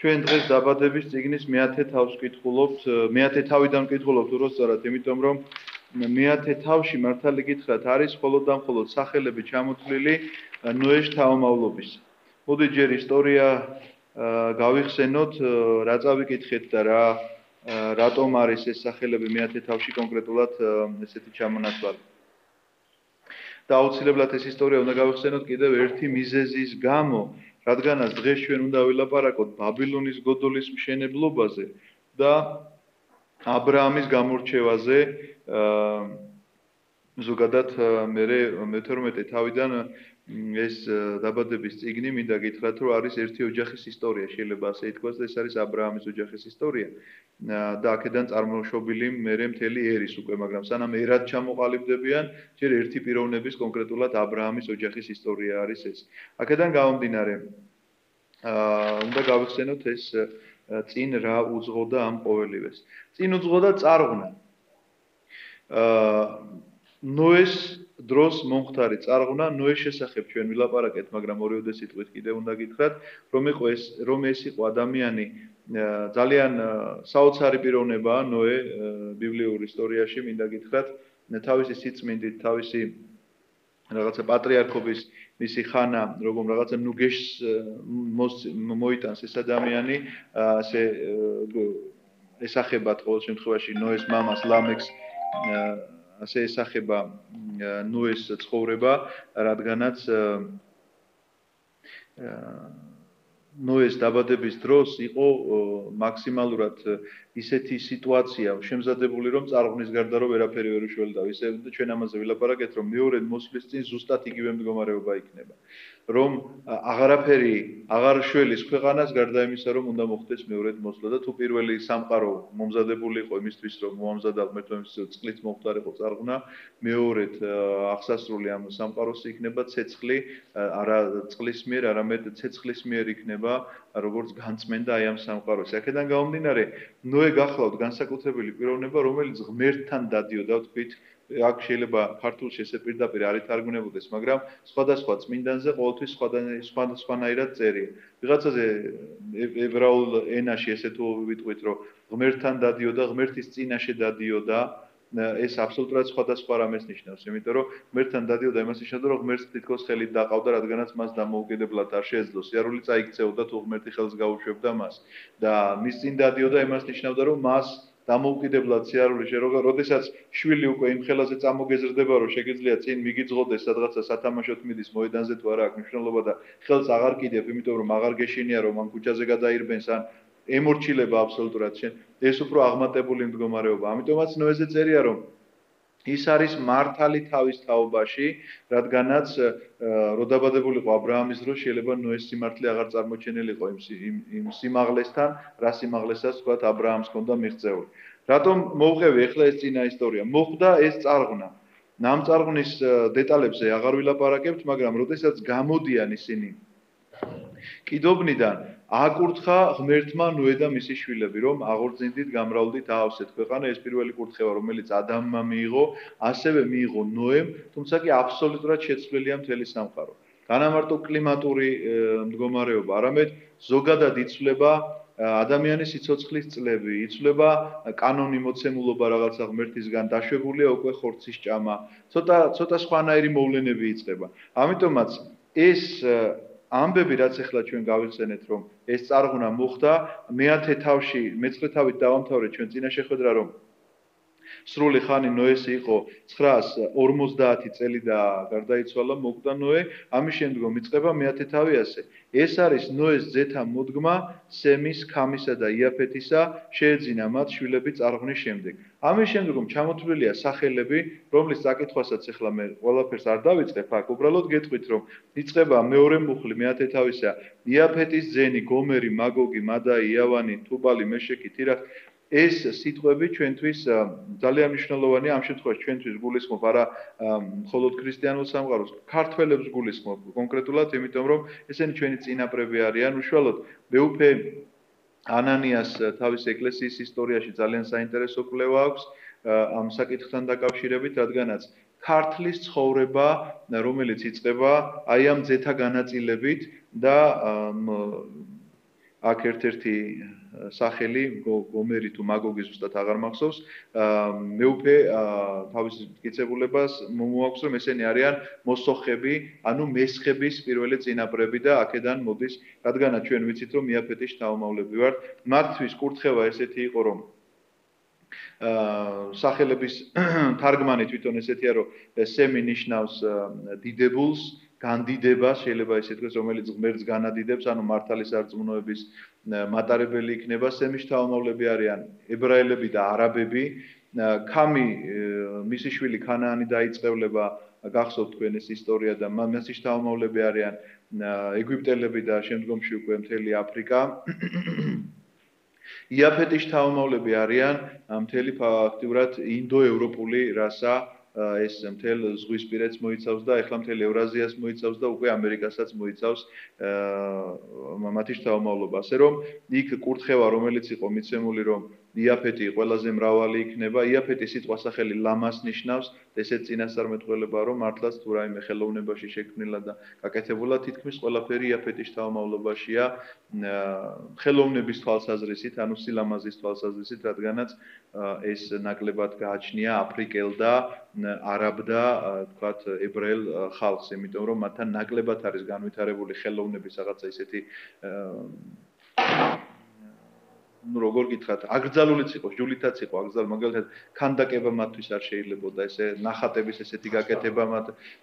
ჩვენ დღეს დაბადების წიგნის მეათე თავს ვკითხულობთ, მეათე თავიდან ვკითხულობთ უბრალოდ, იმიტომ რომ მეათე თავში მართალი გითხრათ არის მხოლოდ და მხოლოდ სახელები ჩამოთვლილი ნოეს თავმავლობის. მოდი ჯერ ისტორია გავიხსენოთ, რა წავიკითხეთ და რატომ არის ეს სახელები მეათე თავში კონკრეტულად ესეთი ჩამონათვალი. და აუცილებლად ეს ისტორია უნდა გავიხსენოთ კიდევ ერთი მიზეზის გამო, რადგანაც დღეს ჩვენ უნდა ვილაპარაკოთ ბაბილონის გოდოლის მშენებლობაზე და აბრაამის გამორჩევაზე, ზოგადად მე-12 თავიდან ეს დაბადების წიგნი მინდა გითხრათ, რომ არის ერთი ოჯახის ისტორია, შეიძლება ასე ითქვას, და ეს არის აბრაამის ოჯახის ისტორია. და აქედან წარმოშობილი მერე მთელი ერის უკვე, მაგრამ სანამ ერად ჩამოყალიბდებიან, ჯერ ერთი პიროვნების კონკრეტულად აბრაამის ოჯახის ისტორია არის ეს. აქედან გამომდინარე, უნდა გავიხსენოთ ეს წინ რა უძღოდა ამ ყოველივეს. წინ უძღოდა წარღვნა. ნოეს დროს მომხდარი წარღვნა, ნოეს შესახებ ჩვენ ვილაპარაკეთ, მაგრამ ორიოდე სიტყვით კიდევ უნდა გითხრათ, რომ ეს იყო ადამიანი ძალიან საოცარი პიროვნებაა ნოე ბიბლიურ ისტორიაში, მინდა გითხრათ, თავისი სიწმინდით, თავისი რაღაცა პატრიარქობის მისი ხანა, როგორ რაღაცა ნუგეშს მოიტანს ეს ადამიანი, ასე ესახება ყოველ შემთხვევაში ნოეს მამას ლამექს, ასე ესახება ნოეს ცხოვრება, რადგანაც ნოეს დაბადების დროს იყო მაქსიმალურად ისეთი სიტუაცია შემზადებული, რომ წარღვნის გარდა რომ ვერაფერი ვერ უშველდა. ისე ჩვენ ამაზე ვილაპარაკეთ, რომ მეორე მოსვლის წინ ზუსტად იგივე მდგომარეობა იქნება. რომ აღარაფერი აღარ შველის ქვეყანას გარდა იმისა, რომ უნდა მოხდეს მეორედ მოსვლა და თუ პირველი სამყარო მომზადებული იყო იმისთვის, რომ მოამზადა ღმერთის წყლით მომხდარიყო წარღვნა, მეორედ აღსასრული ამ სამყაროს იქნება ცეცხლი, არა წყლის მიერ, არამედ ცეცხლის მიერ იქნება როგორც განწმენდა აი ამ სამყაროს. აქედან გამომდინარე, ნოე გახლავთ განსაკუთრებული პიროვნება, რომელიც ღმერთთან დადიოდა, ვთქვით, აქ შეიძლება ქართულში ესე პირდაპირ არ ითარგმნებოდეს, მაგრამ სხვადასხვა წმინდანზე ყოველთვის სხვადასხვანაირად წერია. ვიღაცაზე ებრაულ ენაში ესე თუ ვიტყვით, რომ ღმერთთან დადიოდა, ღმერთის წინაშე დადიოდა, ეს აბსოლუტურად სხვადასხვა რამეს ნიშნავს, იმიტომ რომ ღმერთთან დადიოდა იმას ნიშნავდა, რომ ღმერთს თითქოს ხელით დაყავდა, რადგანაც მას დამოუკიდებლად არ შეეძლო სიარული წაიქცეოდა, თუ ღმერთი ხელს გაუშვებდა მას. და მის წინ დადიოდა იმას ნიშნავდა, რომ მას დამოუკიდებლად სიარული როდესაც შვილი უკვე იმ ხელაზე წამოგეზრდება, რომ შეგიძლია წინ მიგიძღოდეს სადღაცა სათამაშოდ მიდის მოედანზე თუ არა აქვს მნიშვნელობა და ხელს აღარ კიდებ, იმიტომ რომ აღარ გეშინია, რომ ამ ქუჩაზე გადაირბენს ან ემორჩილება აბსოლუტურად შენ. ეს უფრო აღმატებული მდგომარეობა. ამიტომაც ნოეზე წერია, რომ ის არის მართალი თავის თაობაში, რადგანაც რო დაბადებულიყო აბრაამის დროს, შეიძლება ნოეს სიმართლე აღარ წარმოჩენილიყო იმ სიმაღლესთან, რა სიმაღლესაც თქვათ აბრაამს ჰქონდა მიღწეული. რატომ მოვყევი ახლა ეს წინა ისტორია? მოხდა ეს წარღვნა. ამ წარღვნის დეტალებზე აღარ ვილაპარაკებთ, მაგრამ როდესაც გამოდიან ისინი კიდობნიდან აკურთხა ღმერთმა ნოე და მისი შვილები, რომ აღორძინდით, გამრავლდით, აავსეთ ქვეყანა. ეს პირველი კურთხევა, რომელიც ადამმა მიიღო, ასევე მიიღო ნოემ, თუმცა კი აბსოლუტურად შეცვლილია მთელი სამყარო. განამარტო კლიმატური მდგომარეობა, არამედ ზოგადად იცვლება ადამიანის სიცოცხლის წლები, იცვლება კანონი მოცემულობა რაღაცა ღმერთისგან, დაშვებულია უკვე ხორცის ჭამა, ცოტა სხვანაირი მოვლენები იწყება. ამიტომაც ეს ამბები, რაც ახლა ჩვენ გავიხსენეთ, რომ ეს წარღვნა მოხდა, მეათე თავში, მეცხრე თავით დავამთავრეთ ჩვენ წინა შეხვედრა, რომ სრული ხანი ნოესი იყო 950 წელი და გარდაიცვალა, მოკვდა ნოე, ამის შემდგომ იწყება მეათე თავი ასე. ეს არის ნოეს ძეთა მოდგმა, სემის, ქამისა და იაფეთისა, შეეძინა მათ შვილები წარღვნის შემდეგ. ამის შემდგომ ჩამოთვლილია სახელები, რომლის წაკითხვასაც ახლა მე ყველაფერს არ დავიწყებ აქ, უბრალოდ გეტყვით, რომ იწყება მეორე მუხლი მეათე თავისა, იაფეთის ძენი, გომერი, მაგოგი, მადაი, იავანი, თუბალი, მეშეკი, თირახი. ეს სიტყვები ჩვენთვის ძალიან მნიშვნელოვანია, ამ შემთხვევაში ჩვენთვის გულისხმობ არა მხოლოდ ქრისტიანულ სამყაროს, ქართველებს გულისხმობ კონკრეტულად, იმიტომ რომ ესენი ჩვენი წინაპრები არიან, უშუალოდ მეუფე ანანიას თავის ეკლესიის ისტორიაში ძალიან საინტერესო კვლევა აქვს ამ საკითხთან დაკავშირებით, რადგანაც ქართლის ცხოვრება, რომელიც იწყება აი ამ ძეთა განაწილებით და აქ ერთ-ერთი სახელი გომერი თუ მაგოგის ზუსტად აღარ მახსოვს მეუფე თავის მტკიცებულებას მოაქვს რომ ესენი არიან მოსოხები ანუ მესხების პირველი წინაპრები და აქედან მოდის რადგანაც ჩვენ ვიცით რომ იაფეტის შთამომავლები ვართ მათთვის კურთხევა ესეთი იყო რომ სახელების თარგმანი თვითონ ესეთია რომ სემი ნიშნავს დიდებულს განდიდება შეიძლება ესე თქვას რომელიც ღმერთს განადიდებს ანუ მართალი სარწმუნოების მატარებელი იქნება სემის შთამომავლები არიან ებრაელები და არაბები ქამი მისი შვილი ქანაანი დაიწყევლება გახსოვთ თქვენ ეს ისტორია და მისი შთამომავლები არიან ეგვიპტელები და შემდგომში უკვე მთელი აფრიკა იაფეტის შთამომავლები არიან მთელი ფაქტიურად ინდოევროპული რასა ეს მთელ ზღვისპირეთს მოიცავს და ეხლა მთელ ევრაზიას მოიცავს და უკვე ამერიკასაც მოიცავს მათი შთამომავლობა. ასე რომ იქ კურთხევა რომელიც იყო მიცემული რომ იაფეტი ყველაზე მრავალი იქნება, იაფეტის სიტყვა სახელი ლამას ნიშნავს, ესეც წინასწარმეტყველებაა რომ მართლაც თუ რაიმე ხელოვნებაში შექმნილა და გაკეთებულა თითქმის ყველაფერი იაფეტის შთამომავლობაშია ხელოვნების თვალსაზრისით, ანუ სილამაზის თვალსაზრისით, რადგანაც ეს ნაკლებად გააჩნია აფრიკელ და არაბ და თქვათ ებრაელ ხალხს, იმიტომ რომ მათთან ნაკლებად არის განვითარებული ხელოვნების რაღაცა ისეთი ну როგორ გითხრათ, აკრძალულიც იყო, ჯულითაც იყო, აკრძალული, მაგალითად, ქანდაკება მათთვის არ შეიძლებოდა, ესე ნახატების ესეთი გაკეთება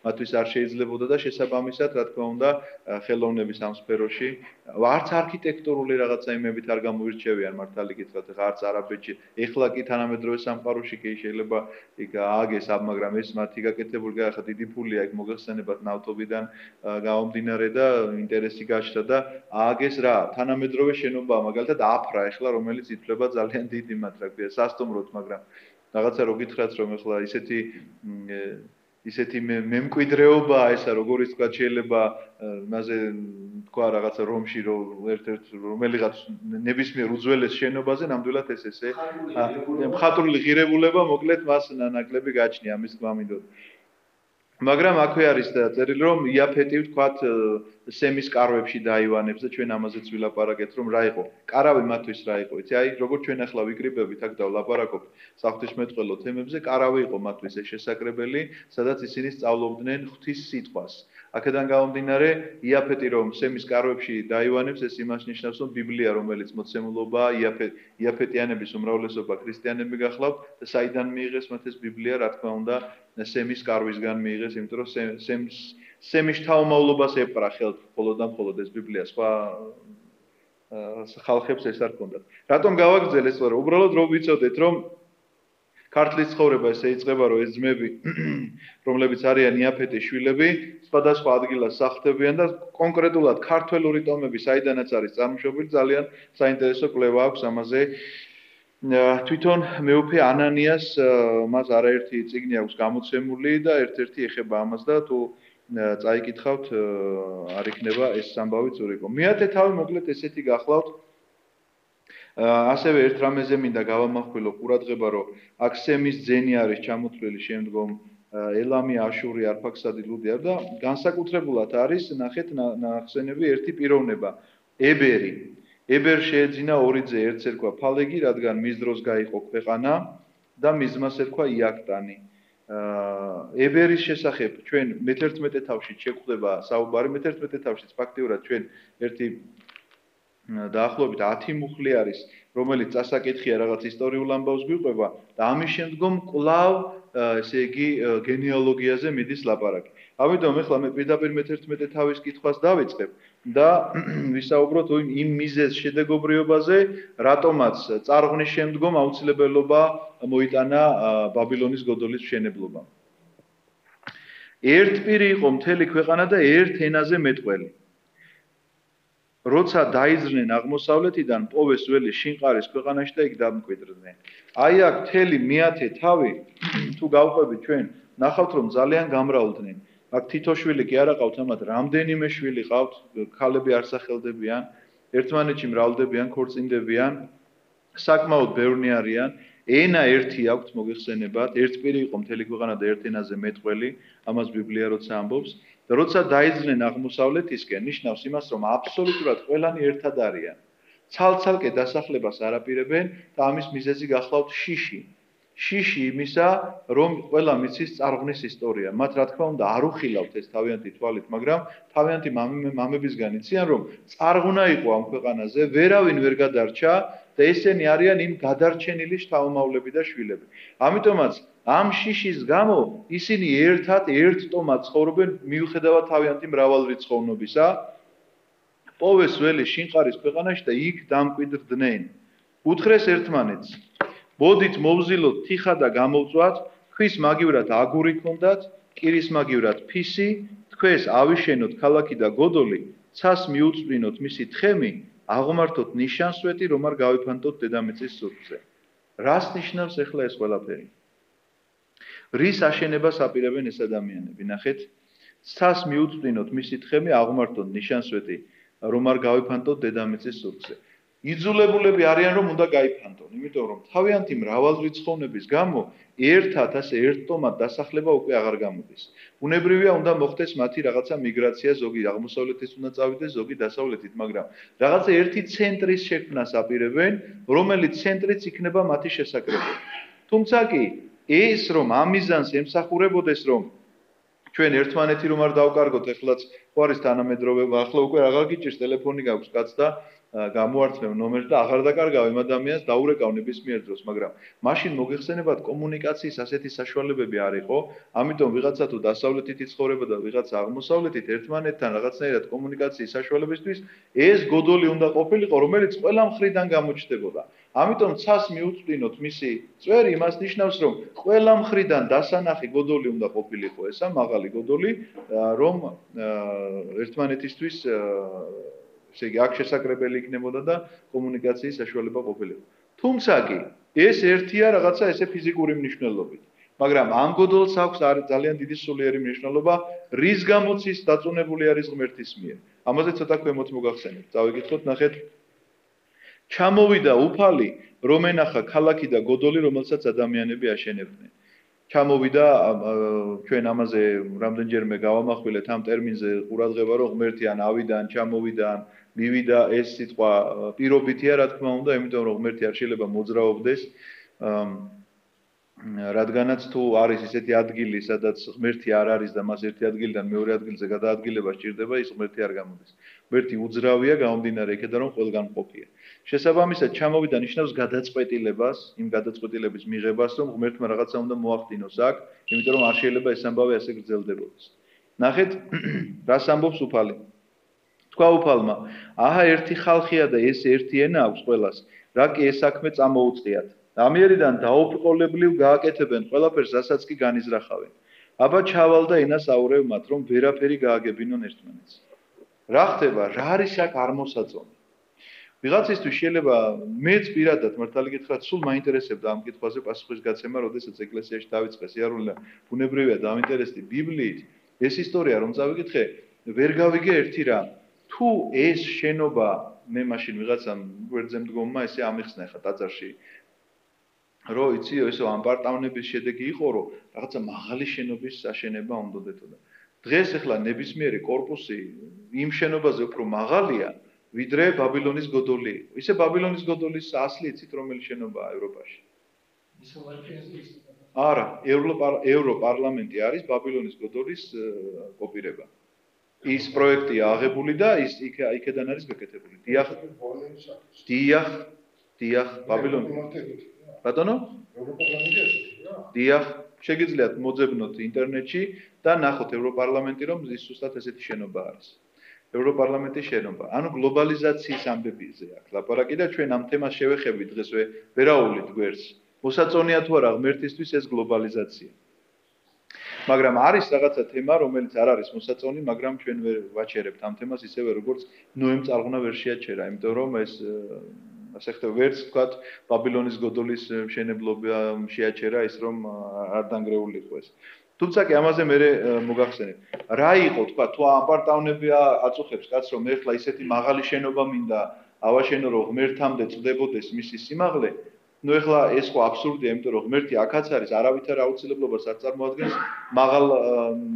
მათთვის არ შეიძლებოდა და შესაბამისად, რა თქმა უნდა, ხელოვნების ამ სფეროში, არც არქიტექტურული რაღაცა იმებით არ გამოირჩევიან, მართალი გითხრათ, არც არაბეთში, ეხლა კი თანამედროვე სამყაროში კი შეიძლება იქ ააგეს, მაგრამ ეს მათი გაკეთებული, ახლა დიდი ფულია იქ მოგეხსენებათ ნავთობიდან გამომდინარე და ინტერესი გაჩნდა და ააგეს რა, თანამედროვე შენობა, მაგალითად, აფრა ეხლა რომელიც ითვლება ძალიან დიდი მათ რა ქვია სასტუმროთ, მაგრამ რაღაცა რო გითხრათ რომ ეხლა ისეთი მემკვიდრეობაა ესა როგორიც თქვა შეიძლება მასე თქვა რაღაცა რომში ერთ-ერთ რომელიღაც ნებისმიერ უძველეს შენობაზე ნამდვილად ესე მხატვრული ღირებულება მოკლედ მას ნაკლები გაჩნია ამის გვამინდოდ მაგრამ აქვე არის წერილი რომ იაფეტი ვთქვათ სემის კარვებში დაივანებს და ჩვენ ამაზეც ვილაპარაკეთ რომ რა იყო კარავი მათთვის რა იყო იცი აი როგორც ჩვენ ახლა ვიკრიბებით აქ და ვლაპარაკობთ საღვთისმეტყველო თემებზე კარავი იყო მათთვის ეს შესაკრებელი სადაც ისინი სწავლობდნენ ღვთის სიტყვას აქედან გამომდინარე იაფეტი რომ სემის კარვებში დაივანებს ეს იმას ნიშნავს რომ ბიბლია რომელიც მოცემულობაა იაფეტიანების უმრავლესობა ქრისტიანები გახლავთ და საიდან მიიღეს მათ ეს ბიბლია რა თქმა უნდა სემის კარვისგან მიიღეს იმიტომ რომ სემის შთამომავლობას ეპყრა ხელთ მხოლოდ და მხოლოდ ეს ბიბლია სხვა ხალხებს ეს არ ჰქონდათ რატომ გავაგრძელ ეს ვარ უბრალოდ რომ ვიცოდეთ რომ ქართლის ცხოვრება ესე იწყება რომ ეს ძმები რომლებიც არიან იაფეტის შვილები სხვადასხვა ადგილას სახლდებიან და კონკრეტულად ქართველური ტომები საიდანაც არის წარმოშობილი ძალიან საინტერესო კვლევა აქვს ამაზე თვითონ მეუფე ანანიას მას არაერთი წიგნი აქვს გამოცემული და ერთ-ერთი ეხება ამას და თუ წაიკითხავთ არ იქნება ეს ამბავი წურიკო. მეათე თავი მოკლედ ესეთი გახლავთ ასევე ერთ რამეზე მინდა გავამახვილო ყურადღება რომ აქ სემის ძენი არის ჩამოთვლილი შემდგომ ელამი აშური არფაქსადი ლუდია და განსაკუთრებულად არის ნახეთ ნახსენები ერთი პიროვნება ებერი ებერ შეეძინა ორი ძე ერთს ერქვა ფალეგი რადგან მის დროს გაიყო ქვეყანა და მის ძმას ერქვა იაქტანი ებერის შესახებ ჩვენ მე-11 თავში შეგვხვდება საუბარი მე-11 თავშიც ფაქტიურად ჩვენ ერთი დაახლოებით 10 მუხლი არის რომელიც წასაკითხია რაღაც ისტორიულ ამბავს გვიყვება და ამის შემდგომ კვლავ ესე იგი გენეალოგიაზე მიდის ლაპარაკი. ამიტომ ეხლა მე პირდაპირ მე-11 თავის კითხვას დავიწყებ და ვისაუბროთ იმ მიზეზ შედეგობრიობაზე, რატომაც წარღვნის შემდგომ აუცილებლობა მოიტანა ბაბილონის გოდოლის მშენებლობა. ერთ პირი იყო მთელი ქვეყანა და ერთ ენაზე მეტყველი. როცა დაიძრნენ აღმოსავლეთიდან პოვეს ველი შინყარის ქვეყანაში და იქ დამკვიდრდნენ. აი აქ მთელი მეათე თავი თუ გავყვებით ჩვენ ნახავთ რომ ძალიან გამრავლდნენ. აქ თითო შვილი კი არა ყავთ ამათ რამდენიმე შვილი ყავთ ქალები არ სახელდებიან ერთმანეთში მრავლდებიან ქორწინდებიან საკმაოდ ბევრნი არიან ენა ერთი აქვთ მოგეხსენებათ ერთ პირი იყო მთელი ქვეყანა და ერთ ენაზე მეტყველი ამას ბიბლია როცა ამბობს და როცა დაიძრნენ აღმოსავლეთისკენ ნიშნავს იმას რომ აბსოლუტურად ყველანი ერთად არიან ცალ-ცალკე დასახლებას არაპირებენ და ამის მიზეზი გახლავთ შიში. შიში იმისა, რომ ყველა მიცის წარღვნის ისტორია. მათ რა თქმა უნდა არ უხილავთ ეს თავიანთი თვალით, მაგრამ თავიანთი მამებისგან იციან, რომ წარღვნა იყო ამ ქვეყანაზე, ვერავინ ვერ გადარჩა და ესენი არიან იმ გადარჩენილი შთამომავლები და შვილები. ამიტომაც ამ შიშის გამო ისინი ერთად ერთ ტომად ცხოვრობენ მიუხედავად თავიანთი მრავალრიცხოვნობისა. პოვეს ველი შინყარის ქვეყანაში და იქ დამკვიდრდნენ. უთხრეს ერთმანეთს: მოდით მოვზილოთ თიხა და გამოვწვათ, ქვის მაგივრად აგური ქონდათ, კირის მაგივრად ფისი, თქვენს ავიშენოთ ქალაქი და გოდოლი, ცას მიუწვინოთ მისი თხემი, აღმართოთ ნიშანსვეტი, რომ არ გავიფანტოთ დედამიწის სურთზე. რას ნიშნავს ახლა ეს ყველაფერი? რის აშენებას აპირებენ ეს ადამიანები? ნახეთ, ცას მიუწვინოთ მისი თხემი, აღმართოთ ნიშანსვეტი, რომ არ გავიფანტოთ დედამიწის სურთზე. იძულებულები არიან რომ უნდა გაიფანტონ, იმიტომ რომ თავიანთი მრავალრიცხოვნების გამო ერთად ასე ერთტომად დასახლება უკვე აღარ გამოდის. უნებრივია უნდა მოხდეს მათი რაღაცა მიგრაცია, ზოგი აღმოსავლეთის უნდა წავიდეს, ზოგი დასავლეთით, მაგრამ რაღაცა ერთი ცენტრის შექმნას აპირებენ, რომელიც ცენტრიც იქნება მათი შესაკრებად. თუმცა კი ეს რომ ამ მიზანს ემსახურებოდეს, რომ ჩვენ ერთმანეთი რომ არ დავკარგოთ, ეხლაც ხო არის თანამედროვეობა, ახლა უკვე აღარ გიჭირს ტელეფონი გაქვს კაც და გამოართმევ ნომერს და აღარ დაკარგავ იმ ადამიანს დაურეკავ ნებისმიერ დროს, მაგრამ მაშინ მოგეხსენებათ კომუნიკაციის ასეთი საშუალებები არ იყო, ამიტომ ვიღაცა თუ დასავლეთით იცხოვრება და ვიღაცა აღმოსავლეთით ერთმანეთთან რაღაცნაირად კომუნიკაციის საშუალებისთვის ეს გოდოლი უნდა ყოფილიყო, რომელიც ყველა მხრიდან გამოჩნდებოდა. ამიტომ ცას მიუწვინოთ მისი წვერი იმას ნიშნავს, რომ ყველა მხრიდან დასანახი გოდოლი უნდა ყოფილიყო, ესა მაღალი გოდოლი, რომ ერთმანეთისთვის ესე იგი აქ შესაკრებელი იქნებოდა და კომუნიკაციის საშუალება ყოფილიყო. თუმცა კი ეს ერთია რაღაცა ესე ფიზიკური მნიშვნელობით. მაგრამ ამ გოდოლს აქვს ძალიან დიდი სულიერი მნიშვნელობა, რის გამოც ის დაწუნებული არის ღმერთის მიერ. ამაზე ცოტა ქვემოთ მოგახსენებთ. წავიკითხოთ, ნახეთ. ჩამოვიდა უფალი, რომ ენახა ქალაქი და გოდოლი, რომელსაც ადამიანები აშენებდნენ. ჩამოვიდა, ჩვენ ამაზე რამდენჯერმე გავამახვილეთ ამ ტერმინზე ყურადღება, რომ ღმერთი ან ავიდან, ჩამოვიდა, მივიდა, ეს სიტყვა პირობითია, რა თქმა უნდა, იმიტომ რომ ღმერთი არ შეიძლება მოძრაობდეს, რადგანაც თუ არის ისეთი ადგილი, სადაც ღმერთი არ არის და მას ერთი ადგილიდან მეორე ადგილზე გადაადგილება სჭირდება, ის ღმერთი არ გამოდის. ღმერთი უძრავია, გამომდინარე იქედან, რომ ყველგან მყოფია. შესაბამისად, ჩამოვიდა ნიშნავს გადაწყვეტილებას, იმ გადაწყვეტილების მიღებას, რომ ღმერთმა რაღაცა უნდა მოახდინოს აქ, იმიტომ რომ არ შეიძლება ეს ამბავი ასე გრძელდებოდეს. ნახეთ, რას ამბობს უფალი. თქვა უფალმა, აჰა ერთი ხალხია და ეს ერთი ენა აქვს ყველას, რა კი ეს საქმე წამოუწყიათ. ამიერიდან დაუბრკოლებლივ გააკეთებენ ყველაფერს, რასაც კი განიზრახავენ. აბა ჩავალ და ენას აურევ მათ, რომ ვერაფერი გააგებინონ ერთმანეთს. რა ხდება? რა არის აქ არ მოსაწონი? ვიღაცისთვის შეიძლება მეც პირადად მართალი გითხრათ, სულ მაინტერესებდა ამ კითხვაზე პასუხის გაცემა, როდესაც ეკლესიაში დავიწყე სიარული, ბუნებრივია დავინტერესდი ბიბლიით. ეს ისტორია რომ წავიკითხე, ვერ გავიგე ერთი რამ. თუ ეს შენობა მე მაშინ ვიღაცამ გვერდზე მდგომმა ესე ამიხსნა ხა ტაძარში. რო იცი ესო ამ პარტავნების შედეგი იყო, რომ რაღაცა მაღალი შენობის აშენება უნდოდეთო და დღეს ახლა ნებისმიერი კორპუსი იმ შენობაზე უფრო მაღალია, ვიდრე ბაბილონის გოდოლი იყო. ისე ბაბილონის გოდოლის ასლი იცით რომელი შენობაა ევროპაში? არა, ევროპარლამენტი არის ბაბილონის გოდოლის კოპირება. ის პროექტია აღებული და ის იქედან არის გაკეთებული. დიახ, ბაბილონი. ბატონო? დიახ, შეგიძლიათ მოძებნოთ ინტერნეტში და ნახოთ ევროპარლამენტი, რომ ის უბრალოდ ესეთი შენობა არის. ევროპარლამენტის შენობა. ანუ გლობალიზაციის ამბებზე აქვს ლაპარაკი და ჩვენ ამ თემას შევეხებით დღეს ვერაუვლით გვერდს. მოსაწონია თუ არა ღმერთისთვის ეს გლობალიზაცია. მაგრამ არის რაღაცა თემა, რომელიც არ არის მოსაწონი, მაგრამ ჩვენ ვერ ვაჩერებთ ამ თემას ისევე როგორც ნოემ წარღვნა ვერ შეაჩერა, იმიტომ რომ ეს ასე ხდება, ვერც თქვათ ბაბილონის გოდოლის მშენებლობა შეაჩერა ის რომ არ დანგრეული იყო ეს. თუმცა კი ამაზე მე მოგახსენებ. რა იყო თქვა თუ აპარტავნები აწუხებს კაც რომ ეხლა ისეთი მაღალი შენობა მინდა ავაშენო რომ ღმერთამდე წდებოდეს მისი სიმაღლე, ნუ ეხლა ეს ხო აბსურდია, იმიტომ რომ ღმერთი აქაც არის, არავითარ აუცილებლობას არ წარმოადგენს მაღალ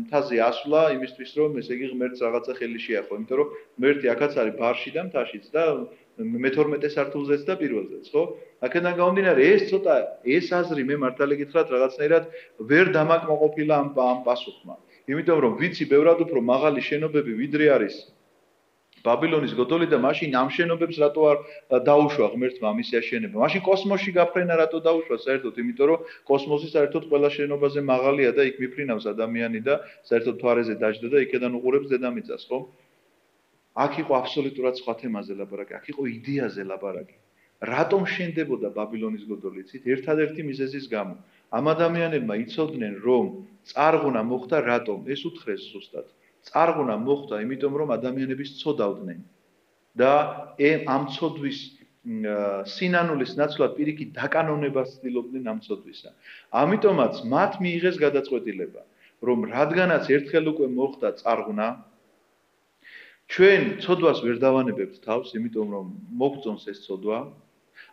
მთაზე ასვლა იმისთვის, რომ ესე იგი ღმერთს რაღაცა ხელი შეახო, იმიტომ რომ ღმერთი აქაც არის ბარში და მთაშიც და მე-12 სართულზეც და პირველზეც, ხო? აქედან გამომდინარე, ეს აზრი მე მართალი გითხრათ რაღაცნაირად ვერ დამაკმაყოფილა ამ პასუხმა. იმიტომ რომ ვიცი ბევრად უფრო მაღალი შენობები ვიდრე არის ბაბილონის გოდოლი და მაშინ ამ შენობებს რატო არ დაუშვა ღმერთმა ამის აშენება? მაშინ კოსმოსში გაფრენა რატო დაუშვა საერთოდ? იმიტომ რომ კოსმოსი საერთოდ ყველა შენობაზე მაღალია და იქ მიფრინავს ადამიანი და საერთოდ თვარეზე დაჯდა და იქიდან უყურებს დედამიწას, ხო? აქ იყო აბსოლუტურად სხვა თემაზე ლაბარაკი, აქ იყო იდეაზე ლაბარაკი. რატომ შენდებოდა ბაბილონის გოდოლი? იცით, ერთადერთი მიზეზის გამო. ამ ადამიანებმა იცოდნენ, რომ წარღვნა მოხდა რატომ? ეს უთხრეს ზუსტად. წარღვნა მოხდა, იმიტომ რომ ადამიანები ცოდავდნენ და ამ ცოდვის სინანულის ნაცვლად პირიქით დაკანონებას ცდილობდნენ ამ ცოდვისა. ამიტომაც მათ მიიღეს გადაწყვეტილება, რომ რადგანაც ერთხელ უკვე მოხდა წარღვნა, ჩვენ ცოდვას ვერ დავანებებთ თავს, იმიტომ რომ მოგწონს ეს ცოდვა.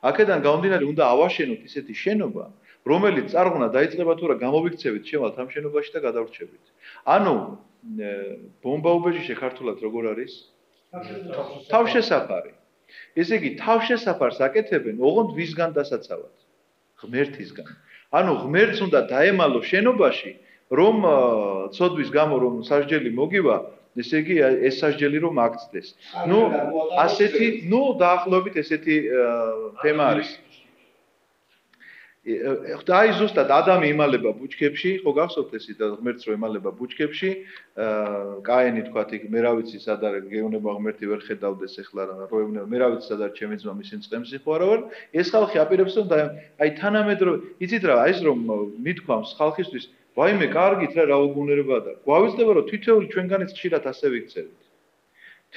აქედან გამომდინარე, უნდა ავაშენოთ ისეთი შენობა, რომელიც წარღვნა დაიწყება თუ რა გამოვიქცევით შემალთ ამ შენობაში და გადავრჩებით. ანუ ბომბაუბეჯიში ქართულად როგორ არის? თავშესაფარი. ესე იგი, თავშესაფარს აკეთებენ ოღონდ ვისგან დასაცავად? ღმერთისგან. ანუ ღმერთს უნდა დაემალო შენობაში, რომ ცოდვის გამო რომ სასჯელი მოგივა, ესე იგი ეს სასჯელი რომ აქცდეს. ნუ ასეთი, დაახლოებით ესეთი თემა არის. აი ზუსტად ადამი იმალება ბუჩქებში, ხო გახსოვთ ესე და ღმერთს რო იმალება ბუჩქებში, კაენი თქვათ იქ მე რა ვიცი სად არის გეუბნება ღმერთი ვერ ხედავდეს ეხლა რო ეუბნება მე რა ვიცი სად არის ჩემი ძმა მისი წყემსი ხო არა ვარ ეს ხალხი აპირებს რომ აი თანამედროვე იცით რა ეს რომ მithქვამს ხალხისთვის ვაიმე კარგით რა უგუნერებაა და გვავიზდება რომ თითოეული ჩვენგანიც ხშირად ასე ვიქცევით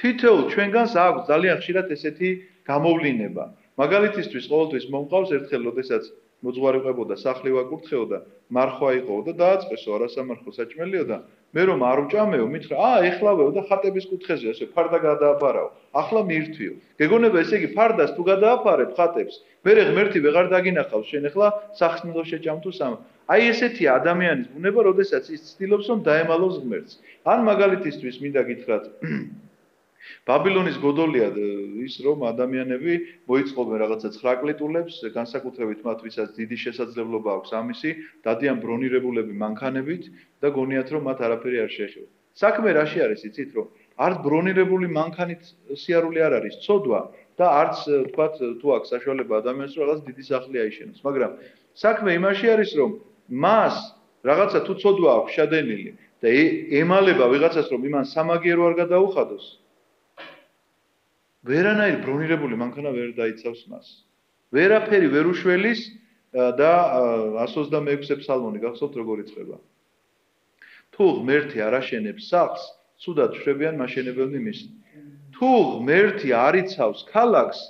თითოეულ ჩვენგანს აქვს ძალიან ხშირად ესეთი გამოვლინება მაგალითისთვის ყოველთვის მომყავს ერთხელ როდესაც მოძღვარი ყვებოდა სახლი ვაკურთხეოდა მარხვა იყოო და დააწესო არასამარხო საჭმელიო და მე რომ არ უჭამეო მითხრა ეხლავეო და ხატების კუთხეზე ესე ფარდა გადააფარაო ახლა მირთვიო გეგონება ესე იგი ფარდას თუ გადააფარებ ხატებს მე ღმერთი ვეღარ დაგინახავს შენ ეხლა სახსნილო შეჭამ თუ სამ აი ესეთია ადამიანის ბუნება როდესაც ის ცდილობს რომ დაემალოს ღმერთს ან მაგალითისთვის მინდა გითხრათ ბაბილონის გოდოლია ის რომ ადამიანები მოიწყობენ რაღაცა ცხრაკლიტულებს, განსაკუთრებით მათ ვისაც დიდი შესაძლებლობა აქვს ამისი, დადიან ბრონირებულები მანქანებით და გონიათ რომ მათ არაფერი არ შეეხება. საქმე რაში არის იცით რომ არც ბრონირებული მანქანით სიარული არ არის, ცოდვა და არც თქვათ თუ აქვს საშუალება ადამიანს რომ რაღაც დიდი სახლი აიშენოს, მაგრამ საქმე იმაში არის რომ მას რაღაცა თუ ცოდვა აქვს შადენილი და ემალება ვიღაცას რომ იმან სამაგიერო არ გადაუხადოს ვერანაირი ბრონირებული მანქანა ვერ დაიცავს მას. ვერაფერი ვერ უშველის და 126 ფსალმონი გახსოვთ როგორ იწყება. თუ ღმერთი არ აშენებს სახლს, ცუდად შვებიან მაშენებელნი მისი. თუ ღმერთი არ იცავს ქალაქს,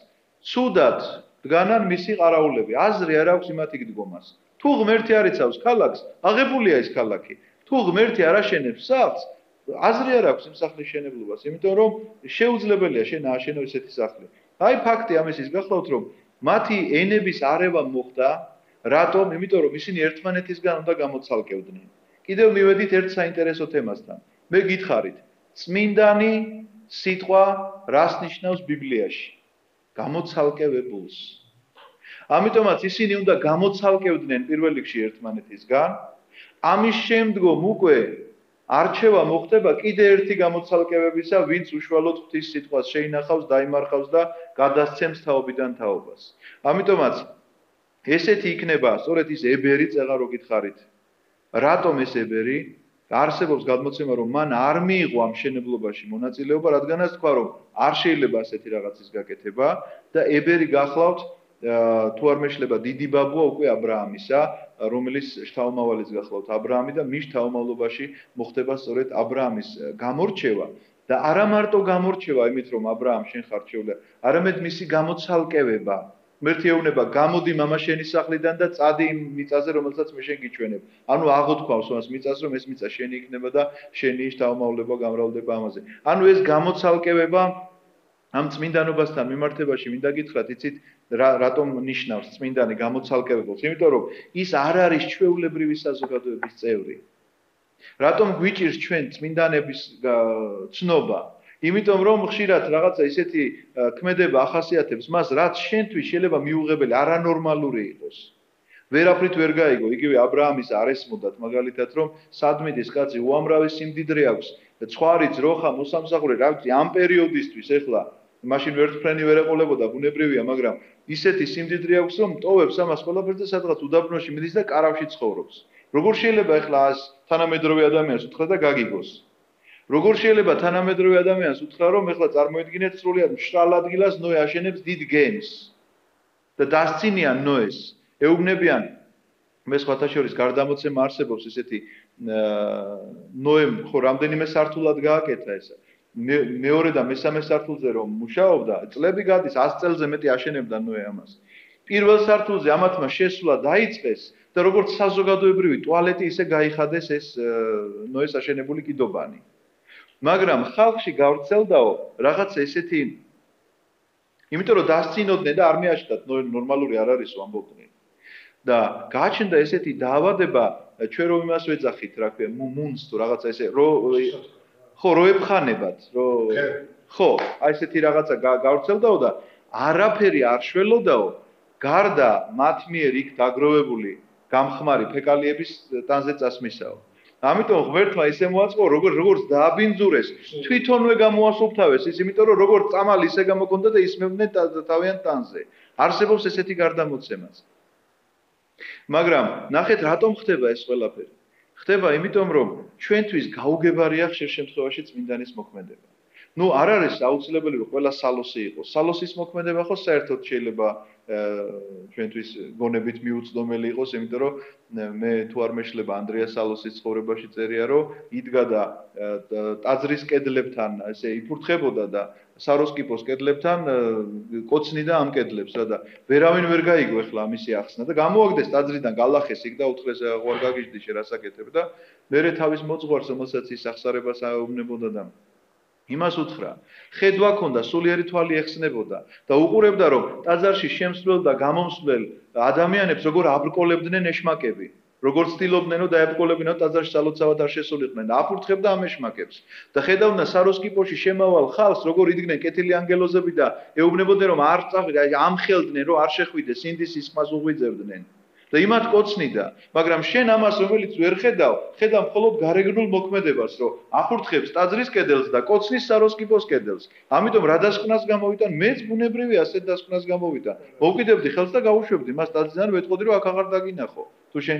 ცუდად დგანან მისი ყარაულები. აზრი არ აქვს იმათი დგომას. თუ ღმერთი არ იცავს ქალაქს, აღებულია ის ქალაქი. თუ ღმერთი არ აშენებს სახლს, აზრი არ აქვს იმ სახლის შენებლობას, იმიტომ რომ შეუძლებელია შენ ააშენო ესეთი სახლი. აი ფაქტი ამის ის გახლავთ რომ მათი ენების არევა მოხდა, რატომ? იმიტომ რომ ისინი ერთმანეთისგან უნდა გამოცალკევდნენ. კიდევ მივედით ერთ საინტერესო თემასთან. მე გითხარით, წმინდანი სიტყვა რას ნიშნავს ბიბლიაში? გამოცალკევებულს. ამიტომაც ისინი უნდა გამოცალკევდნენ პირველ რიგში ერთმანეთისგან. ამის შემდგომ უკვე არჩევა მოხდება კიდე ერთი გამოცალკევებისა, ვინც უშუალოდ ღვთის სიტყვას შეინახავს, დაიმარხავს და გადასცემს თაობიდან თაობას. ამიტომაც ესეთი იქნება, სწორედ ის ებერი წეღა რო გითხარით. რატომ ეს ებერი? არსებობს გადმოცემა, რომ მან არ მიიღო ამ შენებლობაში მონაწილეობა, რადგანაც თქვა, რომ არ შეიძლება ასეთი რაღაცის გაკეთება და ებერი გახლავთ თუ არ მეშლება დიდი ბაბუა უკვე ა ブラ ამისა, რომელიც შთაომავალიც გახლავთ ა ブラ ამი და მის შთაომავლობაში მოხდება სწორედ ა ブラ ამის გამორჩევა და არა მარტო გამორჩევა იმით რომ ა ブラ ამ შენ ხარ რჩეული, არამედ მისი გამოცალკევება. ღმერთი ეუბნება, გამოდი მამა შენის სახლიდან და წადი იმ მიწაზე, რომელსაც მე შენ გიჩვენებ. ანუ აღუთქვავს მას მიწას, რომ ეს მიწა შენი იქნება და შენი შთაომავლება გამრავლდება ამაზე. ანუ ეს გამოცალკევება ამ წმინდანობასთან მიმართებაში მინდა გითხრათ, იცით, რატომ ნიშნავს წმინდანი გამოცალკევებელს? იმიტომ რომ ის არ არის ჩვეულებრივი საზოგადოების წევრი. რატომ გვიჭირს ჩვენ წმინდანების ცნობა? იმიტომ რომ ხშირად რაღაცა ისეთი ქმედება ახასიათებს მას, რაც შენთვის შეიძლება მიუღებელი, არანორმალური იყოს. ვერაფრით ვერ გაიგო, იგივე აბრაამის არ ესმოდათ მაგალითად, რომ სადმიდის კაცი უამრავი სიმდიდრე აქვს, ცხვარი, ძროხა, მოსამსახურე, რა ვიცი, ამ პერიოდისთვის ეხლა მაშინ ვერტფრენი ვერ ეყოლებოდა, ბუნებრივია, მაგრამ ისეთი სიმდიდრე აქვს, რომ ტოვებს ამას ყველაფერს და სადღაც უდაბნოში მიდის და კარავში ცხოვრობს. როგორ შეიძლება ეხლა ას თანამედროვე ადამიანს უთხრა და გაგიგოს? როგორ შეიძლება თანამედროვე ადამიანს უთხრა, რომ ეხლა წარმოიდგინეთ სრულიად მშრალ ადგილას ნოე აშენებს დიდ გემს და დასცინიან ნოეს. ეუბნებიან, მე სხვათა შორის გარდამოცემა არსებობს ესეთი ნოემ ხო რამდენიმე სართულად გააკეთა ესა. მეორე და მესამე სართულზე რომ მუშაობდა, წლები გადის 100 წელზე მეტი აშენებდა ნოე ამას. პირველ სართულზე ამათმა შესვლა დაიწყეს და როგორც საზოგადოებრივი ტუალეტი ისე გაიხადეს ეს ნოეს აშენებული კიდობანი. მაგრამ ხალხში გავრცელდაო რაღაცა ესეთი იმიტომ რომ დასცინოდნენ და არ მიაჩნდათ ნორმალური არ არისო ამბობდნენ. და გააჩნდა ესეთი დაავადება, ჩვენ რომ იმას ვეძახით, რა ქვია, მუნს თუ რაღაცა ესე, ხო, რო ებხანებათ, ხო, აი ესეთი რაღაცა გავრცელდაო და არაფერი არ შველოდაო, გარდა მათ მიერ იქ დაგროვებული გამხმარი ფეკალიების ტანზე წასმისაო. ამიტომ ღმერთმა ისე მოაწყო, როგორც დააბინძურეს, თვითონვე გამოასუფთავეს ის, იმიტომ რომ როგორც წამალი ისე გამოგონდა და ისმევდნენ თავიანთ ტანზე. არსებობს ესეთი გარდამოცემაც. მაგრამ ნახეთ რატომ ხდება ეს ყველაფერი? ხდება იმიტომ რომ ჩვენთვის გაუგებარია ხშირ შემთხვევაში წმინდანის მოქმედება. ნუ არ არის აუცილებელი რომ ყველა სალოსი იყოს. სალოსის მოქმედება ხო საერთოდ შეიძლება ჩვენთვის გონებით მიუწვდომელი იყოს, იმიტომ რომ მე თუ არ მეშლება ანდრია სალოსის ცხოვრებაში წერია, რომ იდგა და ტაძრის კედლებთან ესე იფურთხებოდა და საროსკიპოს კედლებთან კოცნიდა ამ კედლებს რა და ვერავინ ვერ გაიგო ახლა ამისი ახსნა და გამოაგდეს ტაძრიდან გალახეს იქ და უთხრეს აღარ გაგიჟდი შე რასაკეთებ და მერე თავის მოძღვარს რომელსაც ის ახსარებას აეუბნებოდა და იმას უთხრა ხედვა ქონდა სულიერი თვალი ეხსნებოდა და უყურებდა რომ ტაძარში შემსვლელ და გამომსვლელ ადამიანებს როგორ აბრკოლებდნენ ეშმაკები როგორც ცდილობდნენ რომ დაებრკოლებინო ტაძარში სალოცავად არ შესულიყვნენ და აფურთხებდა ამ ეშმაკებს და ხედავდა საროსკიპოში შემავალ ხალხს როგორ იდგნენ კეთილი ანგელოზები და ეუბნებოდნენ რომ არ წავიდა ამხელდნენ რომ არ შეხვიდეს ინდისის ხმას უღვიძებდნენ და იმათ კოცნიდა მაგრამ შენ ამას რომელიც ვერ ხედავ მხოლოდ გარეგნულ მოქმედებას რომ აფურთხებს ტაძრის კედელს და კოცნის საროსკიპოს კედელს ამიტომ რა დასკვნას გამოვიტან მეც ბუნებრივია ასეთ დასკვნას გამოვიტან მოვკიდებდი ხელს და გავუშვებდი მას ტაძრიდან ვეტყოდი რომ აქ აღარ დაგინახო თუ შენ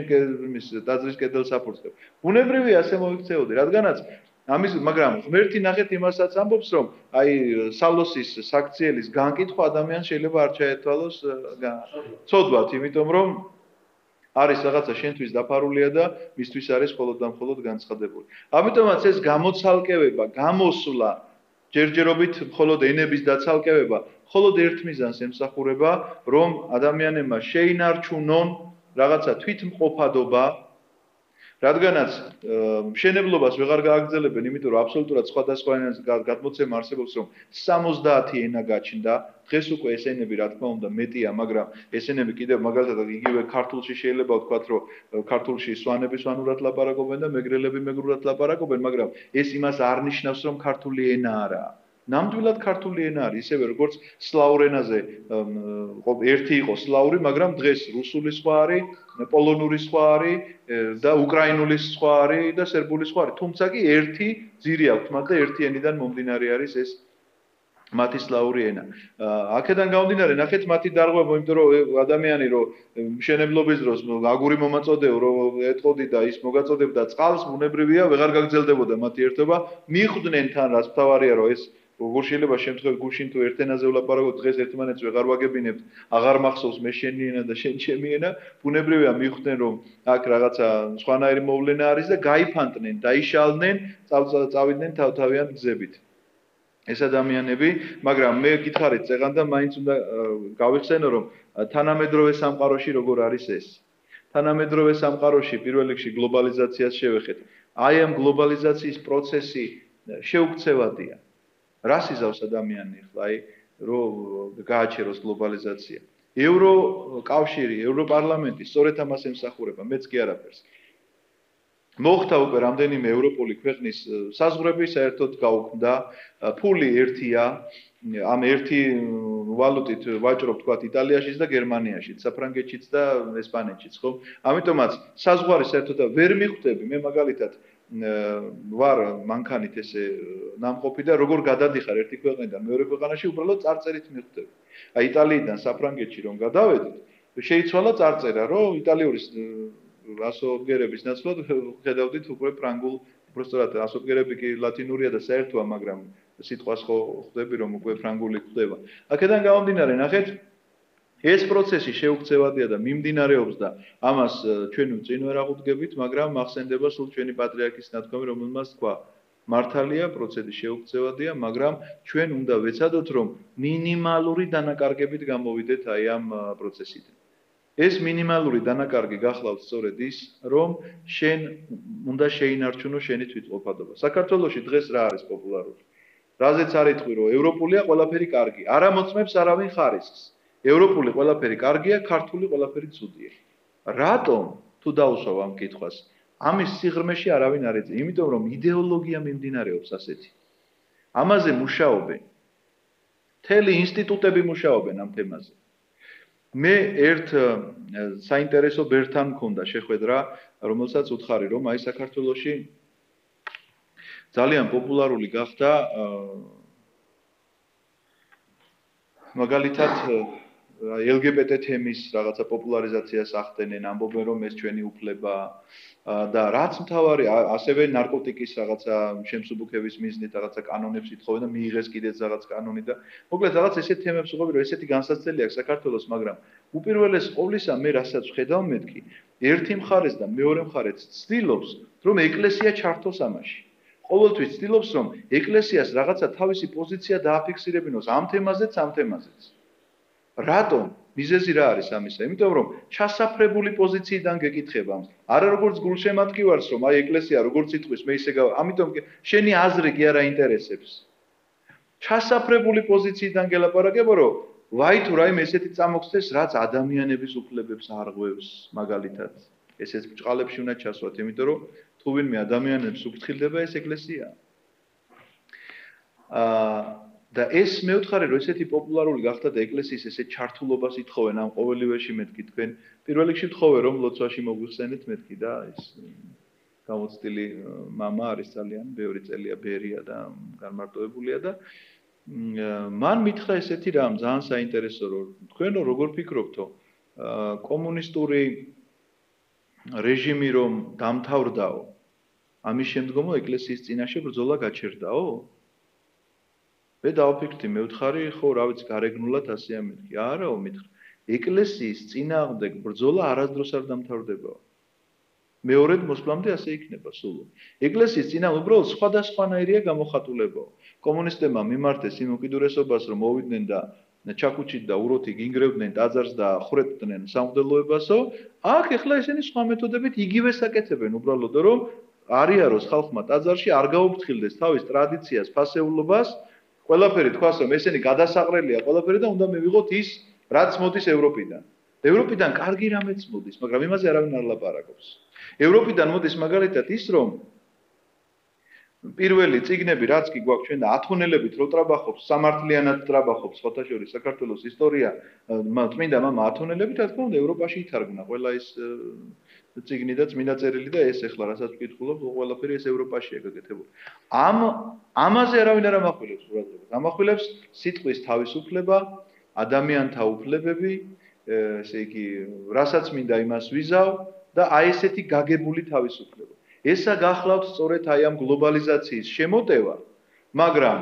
მის ტაძრის კედელს აფურთხებ ბუნებრივია ასე მოიქცეოდი რადგანაც ამის მაგრამ ღმერთი ნახეთ იმასაც ამბობს რომ აი სალოსის საქციელის განკითხვა ადამიანს შეიძლება არ ჩაეთვალოს ცოდვათ იმიტომ რომ არის რაღაცა შენთვის დაფარულია და მისთვის არის მხოლოდ და მხოლოდ განცხადებული. ამიტომაც ეს გამოცალკევება, გამოსვლა, ჯერჯერობით მხოლოდ ენების დაცალკევება, მხოლოდ ერთ მიზანს ემსახურება, რომ ადამიანებმა შეინარჩუნონ რაღაცა თვითმყოფადობა, რადგანაც მშენებლობას ვეღარ გააგრძელებენ, იმიტომ რომ აბსოლუტურად სხვადასხვა ენაზე გადმოცემა არსებობს, რომ 70 ენა გაჩნდა. დღეს უკვე ეს ენები რა თქმა უნდა მეტია, მაგრამ ეს ენები კიდევ მაგალითად იგივე ქართულში შეიძლება ვთქვათ, რომ ქართულში სვანები სვანურად ლაპარაკობენ და მეგრელები მეგრულად ლაპარაკობენ, მაგრამ ეს იმას არ ნიშნავს, რომ ქართული ენა არაა. ნამდვილად ქართული ენა არის, ისევე როგორც სლავურ ენაზე ერთი იყო სლავური, მაგრამ დღეს რუსული სხვა არის, პოლონური სხვა არის და უკრაინული სხვა არის და სერბული სხვა არის. თუმცა კი ერთი ძირი აქვს მათ და ერთი ენიდან მომდინარე არის ეს მათი სლავური ენა. აქედან გამომდინარე, ნახეთ მათი დარღვევა, იმიტომ რომ ადამიანი რომ მშენებლობის დროს აგური მომაწოდეო, რომ ეთყოდი და ის მოგაწოდებდა წყალს, ბუნებრივია, ვეღარ გაგრძელდებოდა მათი ერთობა, მიხვდნენ თან რაც მთავარია, რომ ეს როგორ შეიძლება შემთხვევით გუშინ თუ ერთ ენაზე ვლაპარაკობ, დღეს ერთმანეთს ვეღარ ვაგებინებთ, აღარ მახსოვს მე შენი ენა და შენ ჩემი ენა, ბუნებრივია მიხვდნენ რომ აქ რაღაცა სხვანაირი მოვლენა არის და გაიფანტნენ, დაიშალდნენ, წავიდნენ თავთავიანთ გზებით. ეს ადამიანები, მაგრამ მე გითხარით წეღან და მაინც უნდა გავიხსენო რომ თანამედროვე სამყაროში როგორ არის ეს. თანამედროვე სამყაროში პირველ რიგში გლობალიზაციას შევეხეთ. აი ამ გლობალიზაციის პროცესი შეუქცევადია. რას იზავს ადამიანი ხლა, აი, რომ გააჩეროს გლობალიზაცია. ევროკავშირი, ევროპარლამენტი სწორედ ამას ემსახურება, მეც კი არაფერს. მოხდა უკვე რამდენიმე ევროპული ქვეყნის საზღვრები საერთოდ გაუქმდა, ფული ერთია, ამ ერთი ვალუტით ვაჭრობ თქვათ იტალიაშიც და გერმანიაშიც, საფრანგეთშიც და ესპანეთშიც, ხო? ამიტომაც საზღვარი საერთოდ ვერ მიხვდები, მე მაგალითად ვარ მანქანით ესე ნამყოფი და როგორ გადადიხარ ერთი ქვეყნიდან მეორე ქვეყანაში, უბრალოდ წარწერით მიხვდები. აი იტალიიდან საფრანგეთში რომ გადავედით, შეიცვალა წარწერა, რომ იტალიური ასოგერების ნაცვლად ხედავდით უკვე ფრანგულ, უბრალოდ ასოგერები კი ლათინურია და საერთოა, მაგრამ სიტყვას ხო ხვდები რომ უკვე ფრანგული ხდება. აქედან გამომდინარე, ნახეთ, ეს პროცესი შეუქცევადია და მიმდინარეობს და ამას ჩვენ წინ ვერ აღუდგებით, მაგრამ მახსენდება სულ ჩვენი პატრიარქის ნათქვამი, რომელმაც თქვა, მართალია, პროცესი შეუქცევადია, მაგრამ ჩვენ უნდა ვეცადოთ, რომ მინიმალური დანაკარგებით გამოვიდეთ აი ამ პროცესიდან. ეს მინიმალური დანაკარგი გახლავთ სწორედ ის, რომ შენ უნდა შეინარჩუნო შენი თვითყოფადობა. საქართველოში დღეს რა არის პოპულარული? რაზეც არ იტყვი, რომ ევროპულია ყველაფერი კარგი, არა მოწმებს არავინ ხარისხს. ევროპული ყველაფერი კარგია, ქართული ყველაფერი ცუდია. რატომ თუ დაუსვავ ამ კითხვას? ამის სიღრმეში არავინ არ ეძება, იმიტომ რომ იდეოლოგია მიმდინარეობს ასეთი. ამაზე მუშაობენ. მთელი ინსტიტუტები მუშაობენ ამ თემაზე. მე ერთ საინტერესო ბერთან მქონდა შეხვედრა, რომელსაც უთხარი, რომ აი საქართველოში ძალიან პოპულარული გახდა მაგალითად LGBT თემის რაღაცა პოპულარიზაციას ახდენენ, ამბობენ რომ ეს ჩვენი უფლება და რაც მთავარი ასევე ნარკოტიკის რაღაცა შემსუბუქების მიზნით რაღაცა კანონებს ითხოვენ და მიიღეს კიდეც რაღაც კანონი და მოკლედ რაღაც ესეთ თემებს უყურებ, რომ ესეთი განსაცდელი აქვს საქართველოს, მაგრამ უპირველეს ყოვლისა მე რასაც ვხედავ მეთქი, ერთი მხარეს და მეორე მხარეს ცდილობს, რომ ეკლესია ჩართოს ამაში. ყოველთვის ცდილობს, რომ ეკლესიას რაღაცა თავისი პოზიცია დააფიქსირებინოს ამ თემაზეც, ამ თემაზეც. რატომ? მიზეზი რა არის ამისა? იმიტომ რომ ჩასაფრებული პოზიციიდან გეკითხება ამას. არა როგორც გულშემატკივარს, რომ აი ეკლესია როგორც იტყვის, მე ისე ამიტომ შენი აზრი კი არ აინტერესებს. ჩასაფრებული პოზიციიდან გელაპარაკება, რომ ვაი თუ რაიმე ესეთი წამოხსნეს, რაც ადამიანების უფლებებს არღვევს, მაგალითად. ესეც ბჭყალებში უნდა ჩასვათ, იმიტომ რომ თუ ვინმე ადამიანებს უფრთხილდება ეს ეკლესია. და ეს მე ვთხარი, რომ ესეთი პოპულარული გახდა და ეკლესიის ესეთ ჩართულობას ითხოვენ ამ ყოველივეში მეთქი თქვენ. პირველ რიგში ვთხოვე, რომ ლოცვაში მოგვიხსენეთ მეთქი და ეს გამოცდილი მამა არის ძალიან ბევრი წელია ბერია და განმარტოებულია და მან მითხრა ესეთი რამ, ძალიან საინტერესო, რომ თქვენო როგორ ფიქრობთო, კომუნისტური რეჟიმი რომ დამთავრდაო, ამის შემდგომ ეკლესიის წინაშე ბრძოლა გაჩერდაო? მე დავფიქრდი, მე ვთხარი, ხო, რა ვიცი, გარეგნულად ასე ამეთქი. არაო, მითხრა, ეკლესიის წინააღმდეგ ბრძოლა არასდროს არ დამთავრდებაო. მეორედ მოსვლამდე ასე იქნება სულ. ეკლესიის წინააღმდეგ უბრალოდ სხვადასხვანაირია გამოხატულებაო. კომუნისტებმა მიმართეს იმ უკიდურესობას, რომ მოვიდნენ და ჩაკუჩით და უროთი გინგრევდნენ ტაძარს და ხრეთდნენ სამღვდელოებასო, აქ ეხლა ესენი სხვა მეთოდებით იგივეს აკეთებენ, უბრალოდ რომ არიაროს ხალხმა ტაძარში არ გაუფრთხილდეს თავის ტრადიციას, ფასეულობას, ყველაფერი თქვას, რომ ესენი გადასაყრელია ყველაფერი და უნდა მივიღოთ ის, რაც მოდის ევროპიდან. ევროპიდან კარგი რამეც მოდის, მაგრამ იმაზე არავინ არ ლაპარაკობს. ევროპიდან მოდის მაგალითად ის, რომ პირველი წიგნები რაც კი გვაქვს ჩვენ და ათონელებით რო ტრაბახობს, სამართლიანად ტრაბახობს, სხვათა შორის საქართველოს ისტორია, წმინდა მამა ათონელებით, რა თქმა უნდა, ევროპაში ითარგმნა ყველა ეს წიგნი და წმინდა წერილი და ეს ეხლა რასაც ვკითხულობ, ყველაფერი ეს ევროპაშია გაკეთებული. ამაზე არავინ არ ამახვილებს ყურადღებას. ამახვილებს სიტყვის თავისუფლება, ადამიანთა უფლებები, ესე იგი, რასაც მინდა იმას ვიზავ და აი ესეთი გაგებული თავისუფლება. ესა გახლავთ სწორედ აი ამ გლობალიზაციის შემოტევა, მაგრამ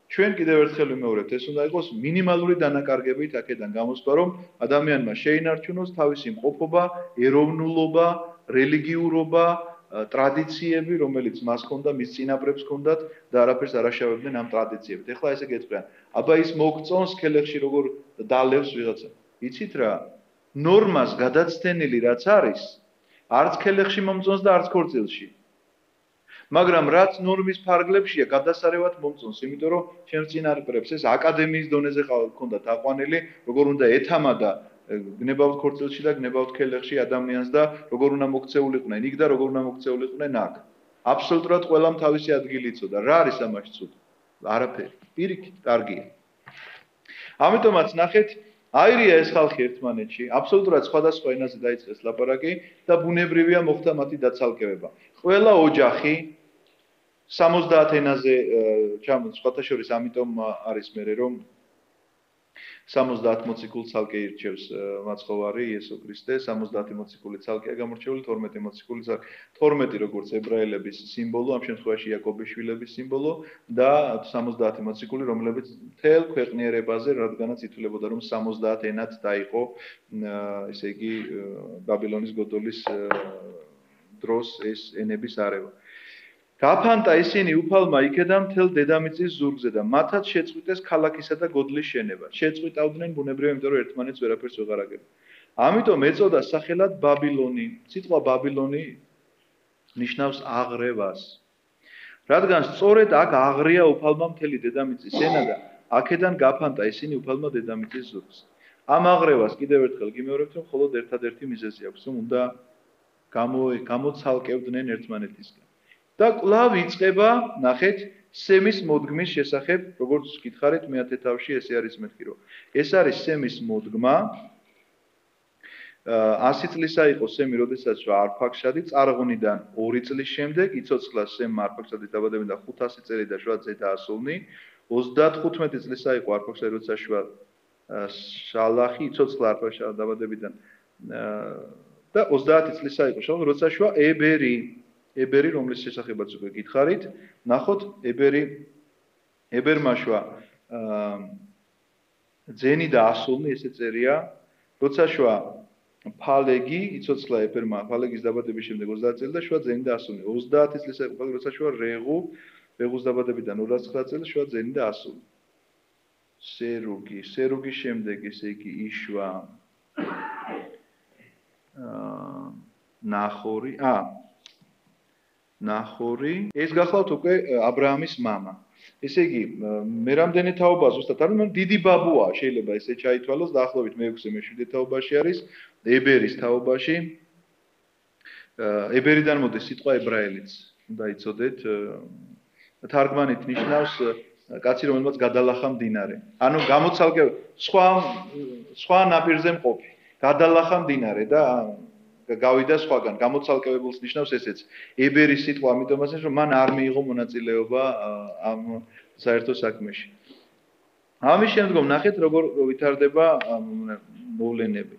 ჩვენ კიდევ ერთხელ ვიმეორებთ, ეს უნდა იყოს მინიმალური დანაკარგებით აქედან გამოსვლა, რომ ადამიანმა შეინარჩუნოს თავისი მყოფობა, ეროვნულობა, რელიგიურობა, ტრადიციები, რომელიც მას ჰქონდა, მის წინაპრებს ჰქონდათ და არაფერს არ აშავებდნენ ამ ტრადიციებით. ეხლა ესე გეტყვიან, აბა ის მოგწონს ქელეხში როგორ დალევს ვიღაცა. იცით რა? ნორმას გადაცდენილი რაც არის, არც ქელეხში მომწონს და არც ქორწილში. მაგრამ რაც ნორმის ფარგლებშია გადასარევად მომწონს, იმიტომ რომ ჩემს წინარყრებს ეს აკადემიის დონეზე ჰქონდათ აყვანილი, როგორ უნდა ეთამადა გნებავთ ქორწილში და გნებავთ ქელეხში ადამიანს და როგორ უნდა მოქცეულიყვნენ იქ და როგორ უნდა მოქცეულიყვნენ აქ. აბსოლუტურად ყველამ თავისი ადგილი იცოდა. რა არის ამაში ცუდი? არაფერი. პირიქით, კარგია. ამიტომაც ნახეთ, აირია ეს ხალხი ერთმანეთში, აბსოლუტურად სხვადასხვა ენაზე დაიწყეს ლაპარაკი და ბუნებრივია მოხდა მათი დაცალკევება. ყველა ოჯახი 70 ენაზე ჩამოწ სხვათა შორის ამიტომ არის მერე რომ 70 მოციქულ ცალკე ირჩევს მაცხოვარი იესო ქრისტე 70 მოციქული ცალკეა გამორჩეული 12 მოციქული 12 როგორც ებრაელების სიმბოლო ამ შემთხვევაში იაკობის შვილების სიმბოლო და 70 მოციქული რომლებიც მთელ ქვეყნიერებაზე რადგანაც ითვლებოდა რომ 70 ენად დაიყო ესე იგი ბაბილონის გოდოლის დროს ეს ენების არევა გაფანტა ისინი უფალმა იქედან მთელ დედამიწის ზურგზე და მათაც შეწყვიტეს ქალაქისა და გოდლის შენება. შეწყვიტავდნენ ბუნებრივად, იმიტომ რომ ერთმანეთს ვერაფერს ვეღარ აგებდნენ. ამიტომ ეწოდა სახელად ბაბილონი. სიტყვა ბაბილონი ნიშნავს აღრევას. რადგან სწორედ აქ აღრია უფალმა მთელი დედამიწის ენა და აქედან გაფანტა ისინი უფალმა დედამიწის ზურგზე. ამ აღრევას კიდევ ერთხელ გიმეორებთ, რომ მხოლოდ ერთადერთი მიზეზი აქვს, რომ უნდა გამოცალკევდნენ ერთმანეთისგან. და კვლავ იწყება, ნახეთ, სემის მოდგმის შესახებ, როგორც გითხარით, მე-10 თავში ესე არის მეთქი, რომ ეს არის სემის მოდგმა. 100 წლისა იყო სემი, როდესაც არფაქსადი წარღვნიდან 2 წლის შემდეგ იცოცხლა სემ არფაქსადის დაბადებიდან 500 წელი და 7 წელი დაასრულნი. 35 წლისა იყო არფაქსადი, როდესაც შალახი იცოცხლა არფაქსადის დაბადებიდან და 30 წლისა იყო შალახი, როდესაც ებერი, რომლის შესახებაც უკვე გითხარით, ნახოთ, ებერმა შვა ძენი და ასულნი, ესე წერია, როცა შვა ფალეგი, იცოცხლა ებერმა ფალეგის დაბადების შემდეგ 30 წელი და შვა ძენი და ასულნი. 30 წლისა იყო, როცა შვა რეღუს დაბადებიდან 29 წელი შვა ძენი და ასული. სერუგის შემდეგ, ესე იგი, იშვა ნახორი, ეს გახლავთ უკვე აბრაამის მამა. ესე იგი, მე რამდენი თაობა ზუსტად არ ვიცი, დიდი ბაბუა შეიძლება ესე ჩაითვალოს, დაახლოებით მე-6 მე-7 თაობაში არის, ებერის თაობაში. ებერიდან მოდის სიტყვა ებრაელიც, უნდა იცოდეთ. თარგმანით ნიშნავს კაცი, რომელმაც გადალახა მდინარე. ანუ გამოცალკევ სხვა ნაპირზე მყოფი. გადალახა მდინარე და გავიდა სხვაგან, გამოცალკევებულს ნიშნავს ესეც. ებერის სიტყვა ამიტომ ასეც რომ მან არ მიიღო მონაწილეობა ამ საერთო საქმეში. ამის შემდგომ ნახეთ როგორ ვითარდება მოვლენები.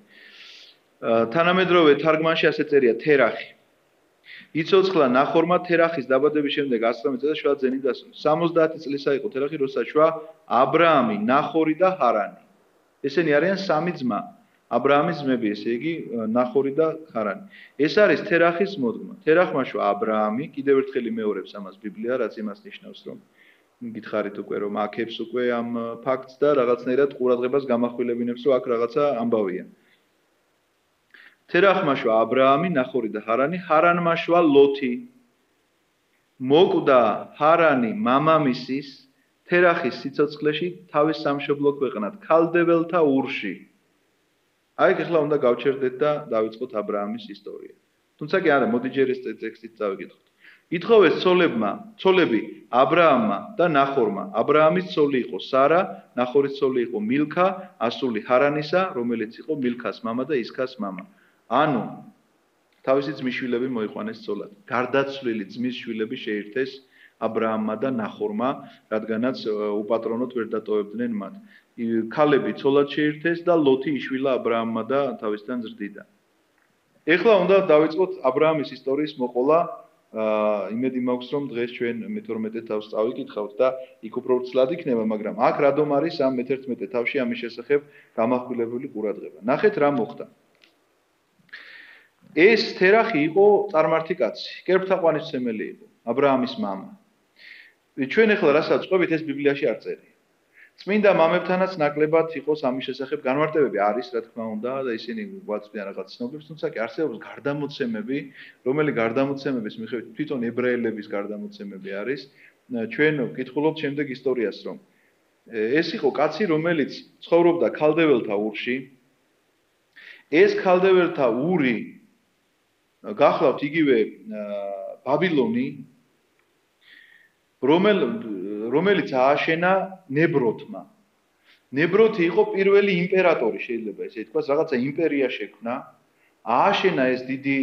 თანამედროვე თარგმანში ასე წერია თერახი. იცოცხლა ნახორმა თერახის დაბადების შემდეგ 19 წელს შვა ძენი დასრულდა. 70 წლისა იყო თერახი, როცა შვა აბრაამი, ნახორი და ჰარანი. ესენი არიან სამი ძმა. აბრაამის ძმები, ესე იგი, ნახორი და ჰარანი. ეს არის თერახის მოდგმა. თერახმა შვა აბრაამი, კიდევ ერთხელ იმეორებს ამას ბიბლია, რაც იმას ნიშნავს, რომ გითხარით უკვე, რომ აქებს უკვე ამ ფაქტს და რაღაცნაირად ყურადღებას გამახვილებინებს, რომ აქ რაღაცა ამბავია. თერახმა შვა აბრაამი, ნახორი და ჰარანი, ჰარანმა შვა ლოთი. მოკვდა ჰარანი მამამისის თერახის სიცოცხლეში თავის სამშობლო ქვეყნად, ქალდეველთა ურში. აი ახლა უნდა გავჩერდეთ და დავიწყოთ აბრაამის ისტორია. თუმცა კი არა, მოდი ჯერ ეს ტექსტით წავიკითხოთ. ითხოვეს ცოლები აბრაამმა და ნახორმა. აბრაამის ცოლი იყო სარა, ნახორის ცოლი იყო მილქა, ასული ჰარანისა, რომელიც იყო მილქას მამა და ისქას მამა. ანუ თავისი ძმის შვილები მოიყვანეს ცოლად. გარდაცვლილი ძმის შვილები შეირთეს აბრაამმა და ნახორმა, რადგანაც უპატრონოდ ვერ დატოვებდნენ მათ. ქალები ცოლად შეირთეს და ლოთი იშვილა აბრაამმა და თავისთან ზრდიდა. ეხლა უნდა დავიწყოთ აბრაამის ისტორიის მოყოლა. იმედი მაქვს, რომ დღეს ჩვენ მე-12 თავს წავიკითხავთ და იქ უფრო ვრცლად იქნება, მაგრამ აქ რადომ არის ამ მე-11 თავში ამის შესახებ გამახვილებული ყურადღება. ნახეთ რა მოხდა. ეს თერახი იყო წარმართი კაცი, კერპთაყვანისმცემელი იყო, აბრაამის მამა. ჩვენ ახლა რასაც ყვებით, ეს ბიბლიაში არ წერია. წმინდა მამებთანაც ნაკლებად იყოს ამის შესახებ განმარტებები არის, რა თქმა უნდა, და ისინი გვაწვდიან რაღაც ცნობებს, თუმცა კი არსებობს გარდამოცემები, რომელი გარდამოცემების მიხედვით თვითონ ებრაელების გარდამოცემები არის. ჩვენ ვკითხულობთ შემდეგ ისტორიას, რომ ეს იყო კაცი, რომელიც ცხოვრობდა ქალდეველთა ურში. ეს ქალდეველთა ური გახლავთ იგივე ბაბილონი, რომელიც ააშენა ნებროთმა. ნებროთი იყო პირველი იმპერატორი, შეიძლება ესე ითქვას, რაღაცა იმპერია შექმნა. ააშენა ეს დიდი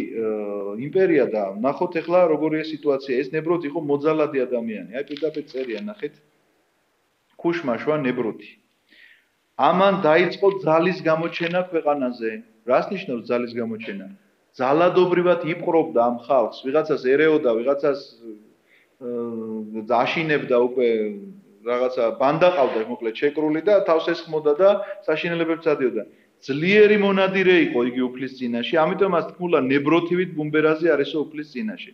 იმპერია და ნახოთ ახლა როგორია სიტუაცია. ეს ნებროთი იყო მოძალადი ადამიანი. აი პირდაპირ წერია, ნახეთ. ქუშმაშვა ნებროთი. ამან დაიწყო ძალის გამოჩენა ქვეყანაზე. რას ნიშნავს ძალის გამოჩენა? ძალადობრივად იპყრობდა ამ ხალხს, ვიღაცას ერეოდა, ვიღაცას აშინებდა უკვე რაღაცა ბანდა ყავდა მოკლედ შეკრული და თავს ესხმოდა და საშინელებებს წადიოდა. ძლიერი მონადირე იყო იგი უფლის წინაშე, ამიტომ მას თქმულა ნებროთივით ბუმბერაზე არისო უფლის წინაშე.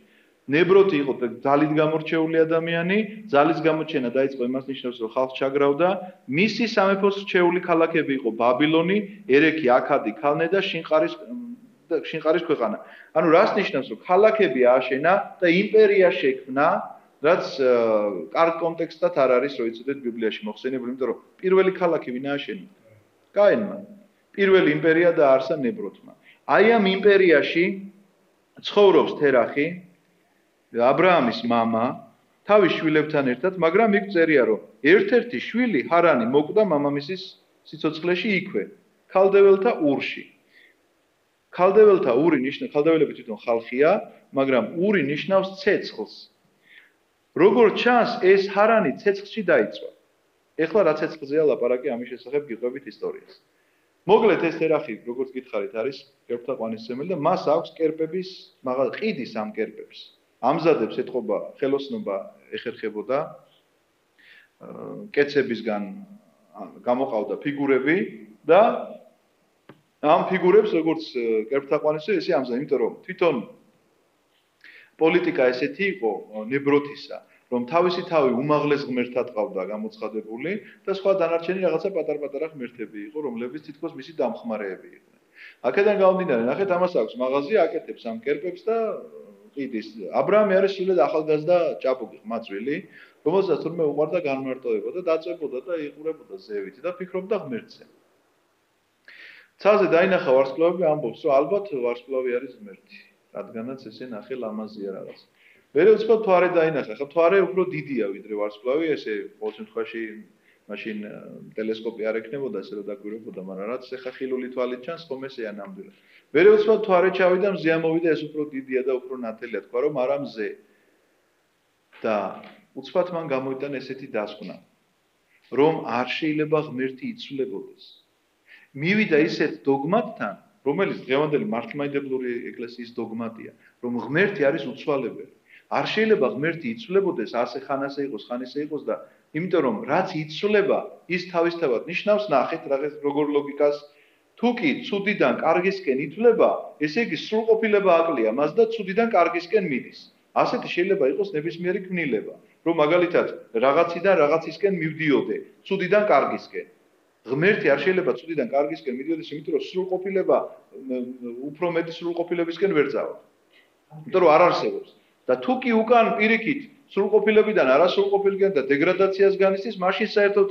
ნებროთი იყო ძალით გამორჩეული ადამიანი, ძალის გამოჩენა დაიწყო იმას ნიშნავს, რომ ხალხს ჩაგრავდა. მისი სამეფოს რჩეული ქალაქები იყო ბაბილონი, ერექი, აქადი, ქალნე და შინყარის ქვეყანა. ანუ რას ნიშნავს, რომ ქალაქები ააშენა და იმპერია შექმნა, რაც კარგ კონტექსტად არ არის, რო იცოდეთ ბიბლიაში მოხსენებული, იმიტომ რომ პირველი ქალაქი ვინ ააშენა? კაინმა. პირველი იმპერია დააარსა ნებროთმა. აი ამ იმპერიაში ცხოვრობს თერახი, აბრაამის მამა, თავის შვილებთან ერთად, მაგრამ იქ წერია, რომ ერთ-ერთი შვილი ჰარანი მოკვდა მამამისის სიცოცხლეში იქვე, ქალდეველთა ურში. ქალდეველთა ური ნიშნავს, ქალდეველები თვითონ ხალხია, მაგრამ ური ნიშნავს ცეცხლს. როგორც ჩანს, ეს ჰარანი ცეცხლში დაიწვა. ეხლა რა ცეცხლზეა ლაპარაკი ამის შესახებ გიყვებით ისტორიას. მოკლედ ეს თერახი, როგორც გითხარით, არის კერპთა ყვანისმცემელი და მას აქვს კერპების, ყიდის ამ კერპებს. ამზადებს ეთყობა ხელოსნობა ეხერხებოდა კეცებისგან გამოყავდა ფიგურები და ამ ფიგურებს როგორც კერპთა ყვანისმცემელი ესე ამზადებდა, იმიტომ რომ თვითონ პოლიტიკა ესეთი იყო ნებროთისა, რომ თავისი თავი უმაღლეს ღმერთად ყავდა გამოცხადებული და სხვა დანარჩენი რაღაცა პატარ-პატარა ღმერთები იყო, რომლებიც თითქოს მისი დამხმარეები იყვნენ. აქედან გამომდინარე, ნახეთ, ამას აქვს მაღაზია, აკეთებს ამ კერპებს და ყიდის. აბრაამი არის სულად ახალგაზრდა ჭაბუკი, ხმაწვილი, რომელსაც თურმე უყვარდა განმარტოება და დაწვებოდა და იყურებოდა ზევით და ფიქრობდა ღმერთზე. ცალზე დაინახა ვარსკვლავები, ამბობს, რომ ალბათ ვარსკვლავი არის ღმერთი, რადგანაც ესე ნახე ლამაზია რაღაც. მერე უცბად მთვარე დაინახა, ხა მთვარე უფრო დიდია ვიდრე ვარსკვლავი, ესე ყოველ შემთხვევაში მაშინ ტელესკოპი არ ექნებოდა, ესე რომ დაკვირვებოდა, მაგრამ რაც ეხა ხილული თვალით ჩანს, ხომ ესეა ნამდვილად. მერე უცბად მთვარე ჩავიდა, მზე ამოვიდა, ეს უფრო დიდია და უფრო ნათელია, თქვა რომ არა მზე. და უცბად მან გამოიტანა ესეთი დასკვნა, რომ არ შეიძლება ღმერთი იცვლებოდეს. მივიდა ისეთ დოგმატთან, რომელიც დღევანდელი მართლმადიდებლური ეკლესიის დოგმატია, რომ ღმერთი არის უცვალებელი. არ შეიძლება ღმერთი იცვლებოდეს, ასე ხან ასე იყოს, ხან ისე იყოს და იმიტომ რომ რაც იცვლება, ის თავისთავად ნიშნავს, ნახეთ, როგორ ლოგიკას, თუ კი ცუდიდან კარგისკენ ითვლება, ესე იგი სრულყოფილება აკლია მას და ცუდიდან კარგისკენ მიდის. ასეთი შეიძლება იყოს ნებისმიერი ქმნილება, რომ მაგალითად რაღაციდან რაღაცისკენ მივდიოდე, ცუდიდან კარგისკენ. ღმერთი არ შეიძლება ცუდიდან კარგისკენ მიდიოდეს, იმიტომ რომ სრულყოფილება უფრო მეტი სრულყოფილებისკენ ვერ ძავა. იმიტომ რომ არ არსებობს. და თუ კი უკან პირიქით სრულყოფილებიდან არასრულყოფილიდან და დეგრადაციას განიცდის, მაშინ საერთოდ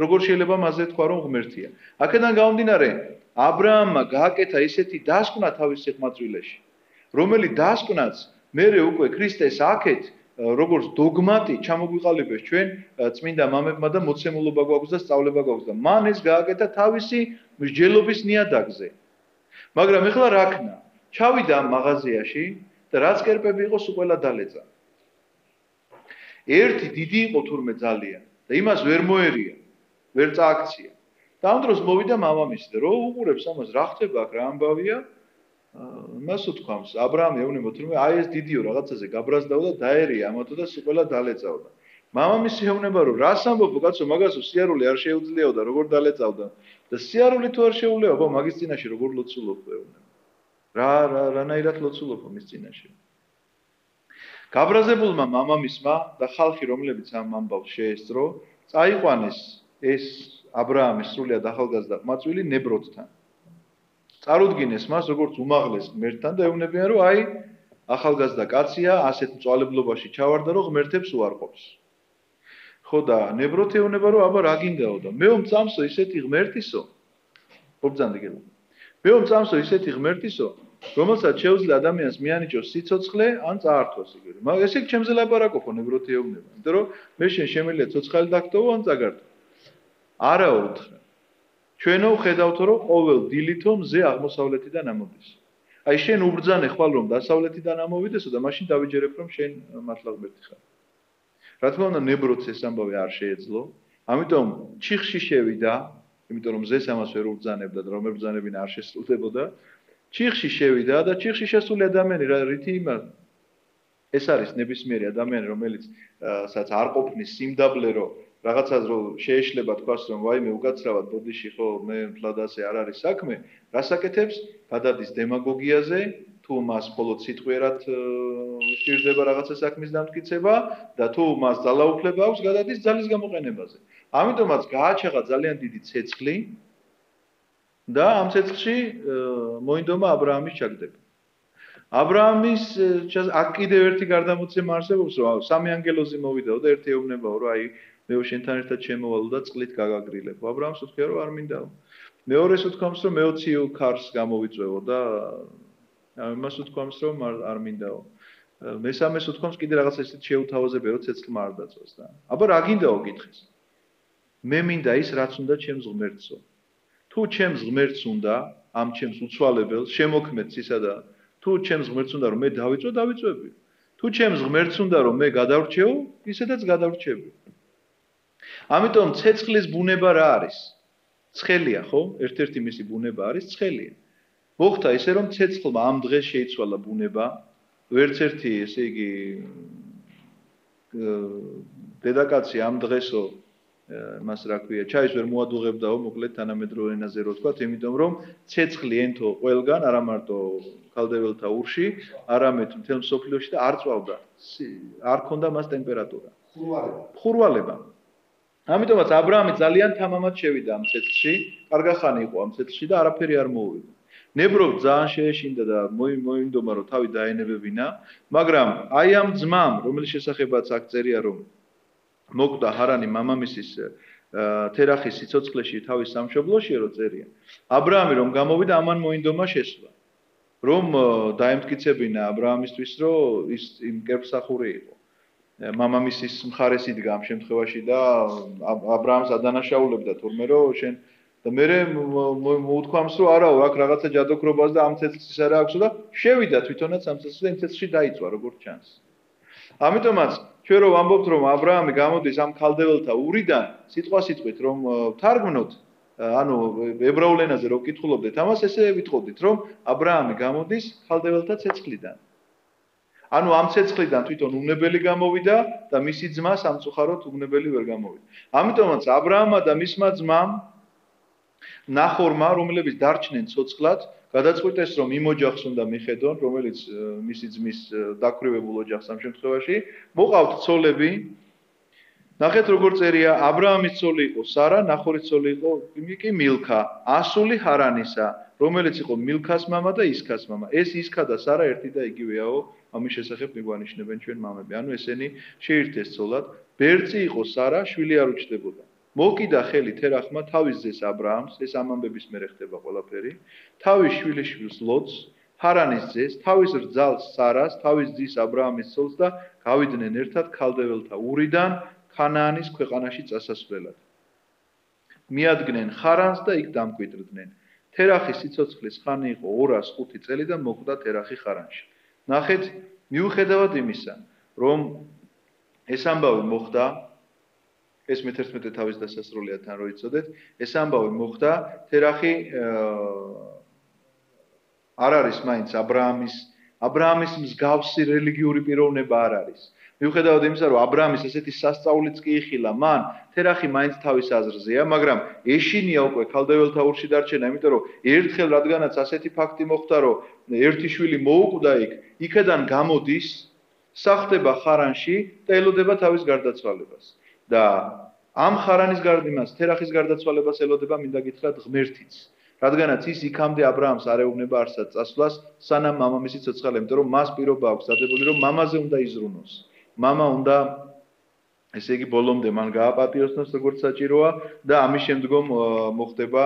როგორ შეიძლება მასზე თქვა რომ ღმერთია. აქედან გამომდინარე, აბრაამმა გააკეთა ისეთი დასკვნა თავის სიხმაწვილეში, რომელი დასკვნაც მერე უკვე ქრისტეს აქეთ როგორც დოგმატი ჩამოგვიყალიბეს ჩვენ წმინდა მამებმა და მოცემულობა გვაქვს და სწავლება გვაქვს და მან ეს გააკეთა თავისი მსჯელობის ნიადაგზე. მაგრამ ეხლა რა ქნა? ჩავიდა ამ მაღაზიაში და რაც კერპები იყო სულ ყველა დალეწა. ერთი დიდი იყო თურმე ძალიან და იმას ვერ მოერია, ვერ წააქცია. და ამ დროს მოვიდა მამამისი და რო უყურებს ამას, რა ხდება აქ, რა ამბავია? მას უთქვამს, აბრაამი ეუბნება თურმე აი ეს დიდიო რაღაცაზე გაბრაზდაო და დაერია ამათო და სულ ყველა დალეწავდა. მამამისი ეუბნება რომ რას ამბობო კაცო, მაგასო სიარული არ შეუძლიაო და როგორ დალეწავდა და სიარული თუ არ შეუძლია, აბა მაგის წინაშე როგორ ლოცულობო ეუბნება. რანაირად ლოცულობო მის წინაშე. გაბრაზებულმა მამამისმა და ხალხი რომლებიც ამ ამბავს შეესწრო, წაიყვანეს ეს აბრაამის სრულიად ახალგაზრდა ყმაწვილი ნებროთთან. წარუდგინეს მას როგორც უმაღლეს ღმერთთან და ეუბნებიან, რომ აი ახალგაზრდა კაცია, ასეთ მწვალებლობაში ჩავარდა, რომ ღმერთებს უარყოფს. ხო და ნებროთი ეუბნება, რომ აბა რა გინდაო და მეო მწამსო ისეთი ღმერთისო. ხობძანდი გელა. მეო მწამსო ისეთი ღმერთისო, რომელსაც შეუძლია ადამიანს მიანიჭოს სიცოცხლე ან წაართვას იგივე. მაგრამ ესე იგი ჩემზე ლაპარაკობო ნებროთი ეუბნება. იმიტომ რომ მე შემიძლია ცოცხალი დაგტოვო ან წაგართო. არა უთხრა. ჩვენო ხედავთო რომ ყოველ დილითო მზე აღმოსავლეთიდან ამოდის. აი შენ უბრძანე ხვალ რომ დასავლეთიდან ამოვიდესო და მაშინ დავიჯერებ რომ შენ მართლა ღმერთი ხარ. რა თქმა უნდა ნებროთს ეს ამბავი არ შეეძლო. ამიტომ ჩიხში შევიდა, იმიტომ რომ მზეს ამას ვერ უბრძანებდა და რომ ებრძანებინა არ შესრულდებოდა. ჩიხში შევიდა და ჩიხში შესული ადამიანი რა რითი იმას ეს არის ნებისმიერი ადამიანი რომელიც სადაც არ ყოფნის სიმდაბლე რომ რაღაცას რომ შეეშლება თქვას რომ ვაიმე უკაცრავად ბოდიში ხო მე მთლად ასე არ არის საქმე რასაკეთებს გადადის დემაგოგიაზე თუ მას მხოლოდ სიტყვიერად სჭირდება რაღაცა საქმის დამტკიცება და თუ მას ძალაუფლება აქვს გადადის ძალის გამოყენებაზე ამიტომაც გააჩაღა ძალიან დიდი ცეცხლი და ამ ცეცხლში მოინდომა აბრაამის ჩაგდება აბრაამის აქ კიდევ ერთი გარდამოცემა არსებობს რომ სამი ანგელოზი მოვიდაო და ერთი ეუბნებაო რომ აი მე შენთან ერთად შემოვალო და წყლით გაგაგრილებო. აბრაამს უთქია რომ არ მინდაო. მეორეს უთქვამს რომ მეოციო ქარს გამოვიწვევო და იმას უთქვამს რომ არ მინდაო. მესამეს უთქვამს კიდე რაღაც ესეთ შეუთავაზებია რომ ცეცხლმა არ დაწვას და. აბა რა გინდაო გითხეს. მე მინდა ის რაც უნდა ჩემს ღმერთსო. თუ ჩემს ღმერთს უნდა ამ ჩემს უცვალებელს შემოქმედს ისა და თუ ჩემს ღმერთს უნდა რომ მე დავიწვევი. თუ ჩემს ღმერთს უნდა რომ მე გადავრჩეო, ისედაც გადავრჩები. ამიტომ ცეცხლის ბუნება რა არის? ცხელია, ხო? ერთ-ერთი მისი ბუნება არის ცხელია. მოხდა ისე რომ ცეცხლმა ამ დღეს შეიცვალა ბუნება, ვერც ერთი, ესე იგი დედაკაცი ამ დღესო მას რა ქვია, ჩაის ვერ მოადუღებდაო, მოკლედ თანამედროვე ენაზე რო ვთქვათ, იმიტომ რომ ცეცხლი ენთო ყველგან, არა მარტო ქალდეველთა ურში, არამედ მთელ მსოფლიოში და არ წვავდა. არ ქონდა მას ტემპერატურა. ხურვალება. ამიტომაც აბრაამი ძალიან თამამად შევიდა ამ ცეცხლში, კარგახანი იყო ამ ცეცხლში და არაფერი არ მოუვიდა. ნებროვ ძალიან შეეშინდა და მოინდომა რომ თავი დაენებებინა, მაგრამ აი ამ ძმამ, რომელიც შესახებაც აქ წერია რომ მოკვდა ჰარანი მამამისის თერახის სიცოცხლეში თავის სამშობლოში რო წერია. აბრაამი რომ გამოვიდა ამან მოინდომა შესვლა. რომ დაემტკიცებინა აბრაამისთვის რომ ის იმ კერპსახური იყო. მამამისის მხარეს იდგა ამ შემთხვევაში და აბრაამს ადანაშაულებდა თურმე რომ შენ და მე მოუთქვამს რომ არაო აქ რაღაცა ჯადოქრობას და ამ ცეცხლს არა აქვს და შევიდა თვითონაც ამ ცეცხლში და იმ ცეცხლში დაიწვა როგორც ჩანს. ამიტომაც ჩვენ რომ ვამბობთ რომ აბრაამი გამოდის ამ ქალდეველთა ურიდან სიტყვასიტყვით რომ თარგმნოთ ანუ ებრაულ ენაზე რომ ვკითხულობდეთ ამას ესე ვიტყოდით რომ აბრაამი გამოდის ქალდეველთა ცეცხლიდან. ანუ ამ ცეცხლიდან თვითონ უნებელი გამოვიდა და მისი ძმა სამწუხაროდ უნებელი ვერ გამოვიდა. ამიტომაც აბრაამა და მისმა ძმამ ნახორმა, რომლებიც დარჩნენ ცოცხლად, გადაწყვიტეს რომ იმ ოჯახს უნდა მიხედონ, რომელიც მისი ძმის დაკრივებულ ოჯახს ამ შემთხვევაში, მოყავთ ცოლები. ნახეთ როგორ წერია, აბრაამის ცოლი იყო სარა, ნახორის ცოლი იყო კი მილქა, ასული ჰარანისა, რომელიც იყო მილქას მამა და ისქას მამა. ეს ისქა და სარა ერთი და იგივეაო, ამის შესახებ მიგვანიშნებენ ჩვენ მამები. ანუ ესენი შეირთეს ცოლად. ბერწი იყო სარა, შვილი არ უჩნდებოდა. მოკიდა ხელი თერახმა თავის ძეს აბრაამს, ეს ამ ამბების მერე ხდება ყველაფერი. თავის შვილიშვილს ლოტს, ჰარანის ძეს, თავის რძალს სარას, თავის ძის აბრაამის ცოლს და გავიდნენ ერთად ქალდეველთა ურიდან ქანაანის ქვეყანაში წასასვლელად. მიადგნენ ხარანს და იქ დამკვიდრდნენ. თერახის სიცოცხლის ხანი იყო 205 წელი და მოკვდა თერახი ხარანში. ნახეთ, მიუხედავად იმისა, რომ ეს ამბავი მოხდა, ეს მე-11 თავის დასასრულიათთან რო იცოდეთ, ეს ამბავი მოხდა, თერახი არ არის მაინც აბრაამის მსგავსი რელიგიური პიროვნება არ არის. მიუხედავად იმისა, რომ აბრაამის ესეთი სასწაულიც კი იხილა, მან თერახი მაინც თავის აზრზეა, მაგრამ ეშინია უკვე ქალდეველთა ურში დარჩენა, იმიტომ რომ ერთხელ რადგანაც ასეთი ფაქტი მოხდა, რომ ერთი შვილი მოუკვდა იქიდან გამოდის, სახდება ხარანში და ელოდება თავის გარდაცვალებას. და ამ ხარანის გარდიმას თერახის გარდაცვალებას ელოდება მინდა გითხრათ ღმერთიც. რადგანაც ის იქამდე აბრაამს არ ეუბნება არსად წასვლას, სანამ მამამისი ცოცხალია, იმიტომ რომ მას პირობა აქვს დადებული, რომ მამაზე უნდა იზრუნოს. მამა უნდა ესე იგი ბოლომდე მან გააპატიოსნოს როგორც საჭიროა და ამის შემდგომ მოხდება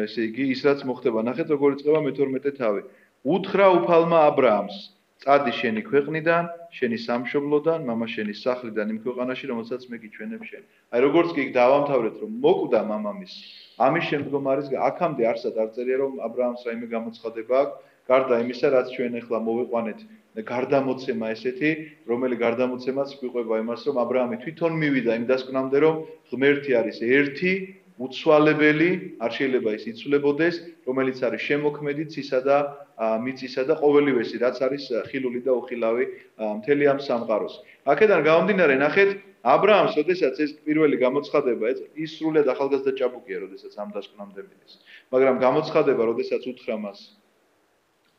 ესე იგი ის რაც მოხდება. ნახეთ როგორ იწყება მე-12 თავი. უთხრა უფალმა აბრაამს წადი შენი ქვეყნიდან, შენი სამშობლოდან, მამა შენის სახლიდან იმ ქვეყანაში, რომელსაც მე გიჩვენებ შენ. აი როგორც კი დავამთავრეთ, რომ მოკვდა მამამის. ამის შემდგომ არის აქამდე არსად არ წერია, რომ აბრაამს რაიმე გამოცხადება აქვს, გარდა იმისა, რაც ჩვენ ახლა მოვიყვანეთ გარდამოცემა ესეთი, რომელი გარდამოცემაც გვიყვება იმას, რომ აბრაამი თვითონ მივიდა იმ დასკვნამდე, რომ ღმერთი არის ერთი, უცვალებელი, არ შეიძლება ის იცვლებოდეს, რომელიც არის შემოქმედი ცისა და მიწისა და ყოველივესი, რაც არის ხილული და უხილავი მთელი ამ სამყაროს. აქედან გამომდინარე, ნახეთ, აბრაამს, როდესაც ეს პირველი გამოცხადება, ის სრულიად ახალგაზრდა ჭაბუკია, როდესაც ამ დასკვნამდე მიდის. მაგრამ გამოცხადება, როდესაც უთხრა მას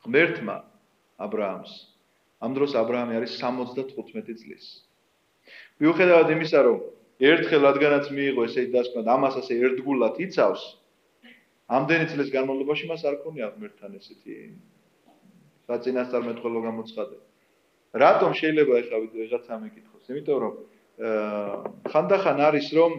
ღმერთმა აბრაამს, ამ დროს აბრაამი არის 75 წლის. მიუხედავად იმისა, რომ ერთხელ რადგანაც მიიღო ესე დასკვნა და ამას ასე ერთგულად იცავს, ამდენი წლის განმავლობაში მას არ ქონია ღმერთთან ესეთი საწინასწარმეტყველო გამოცხადება. რატომ შეიძლება ეხლა ვიღაცა მეკითხოს? იმიტომ რომ ხანდახან არის რომ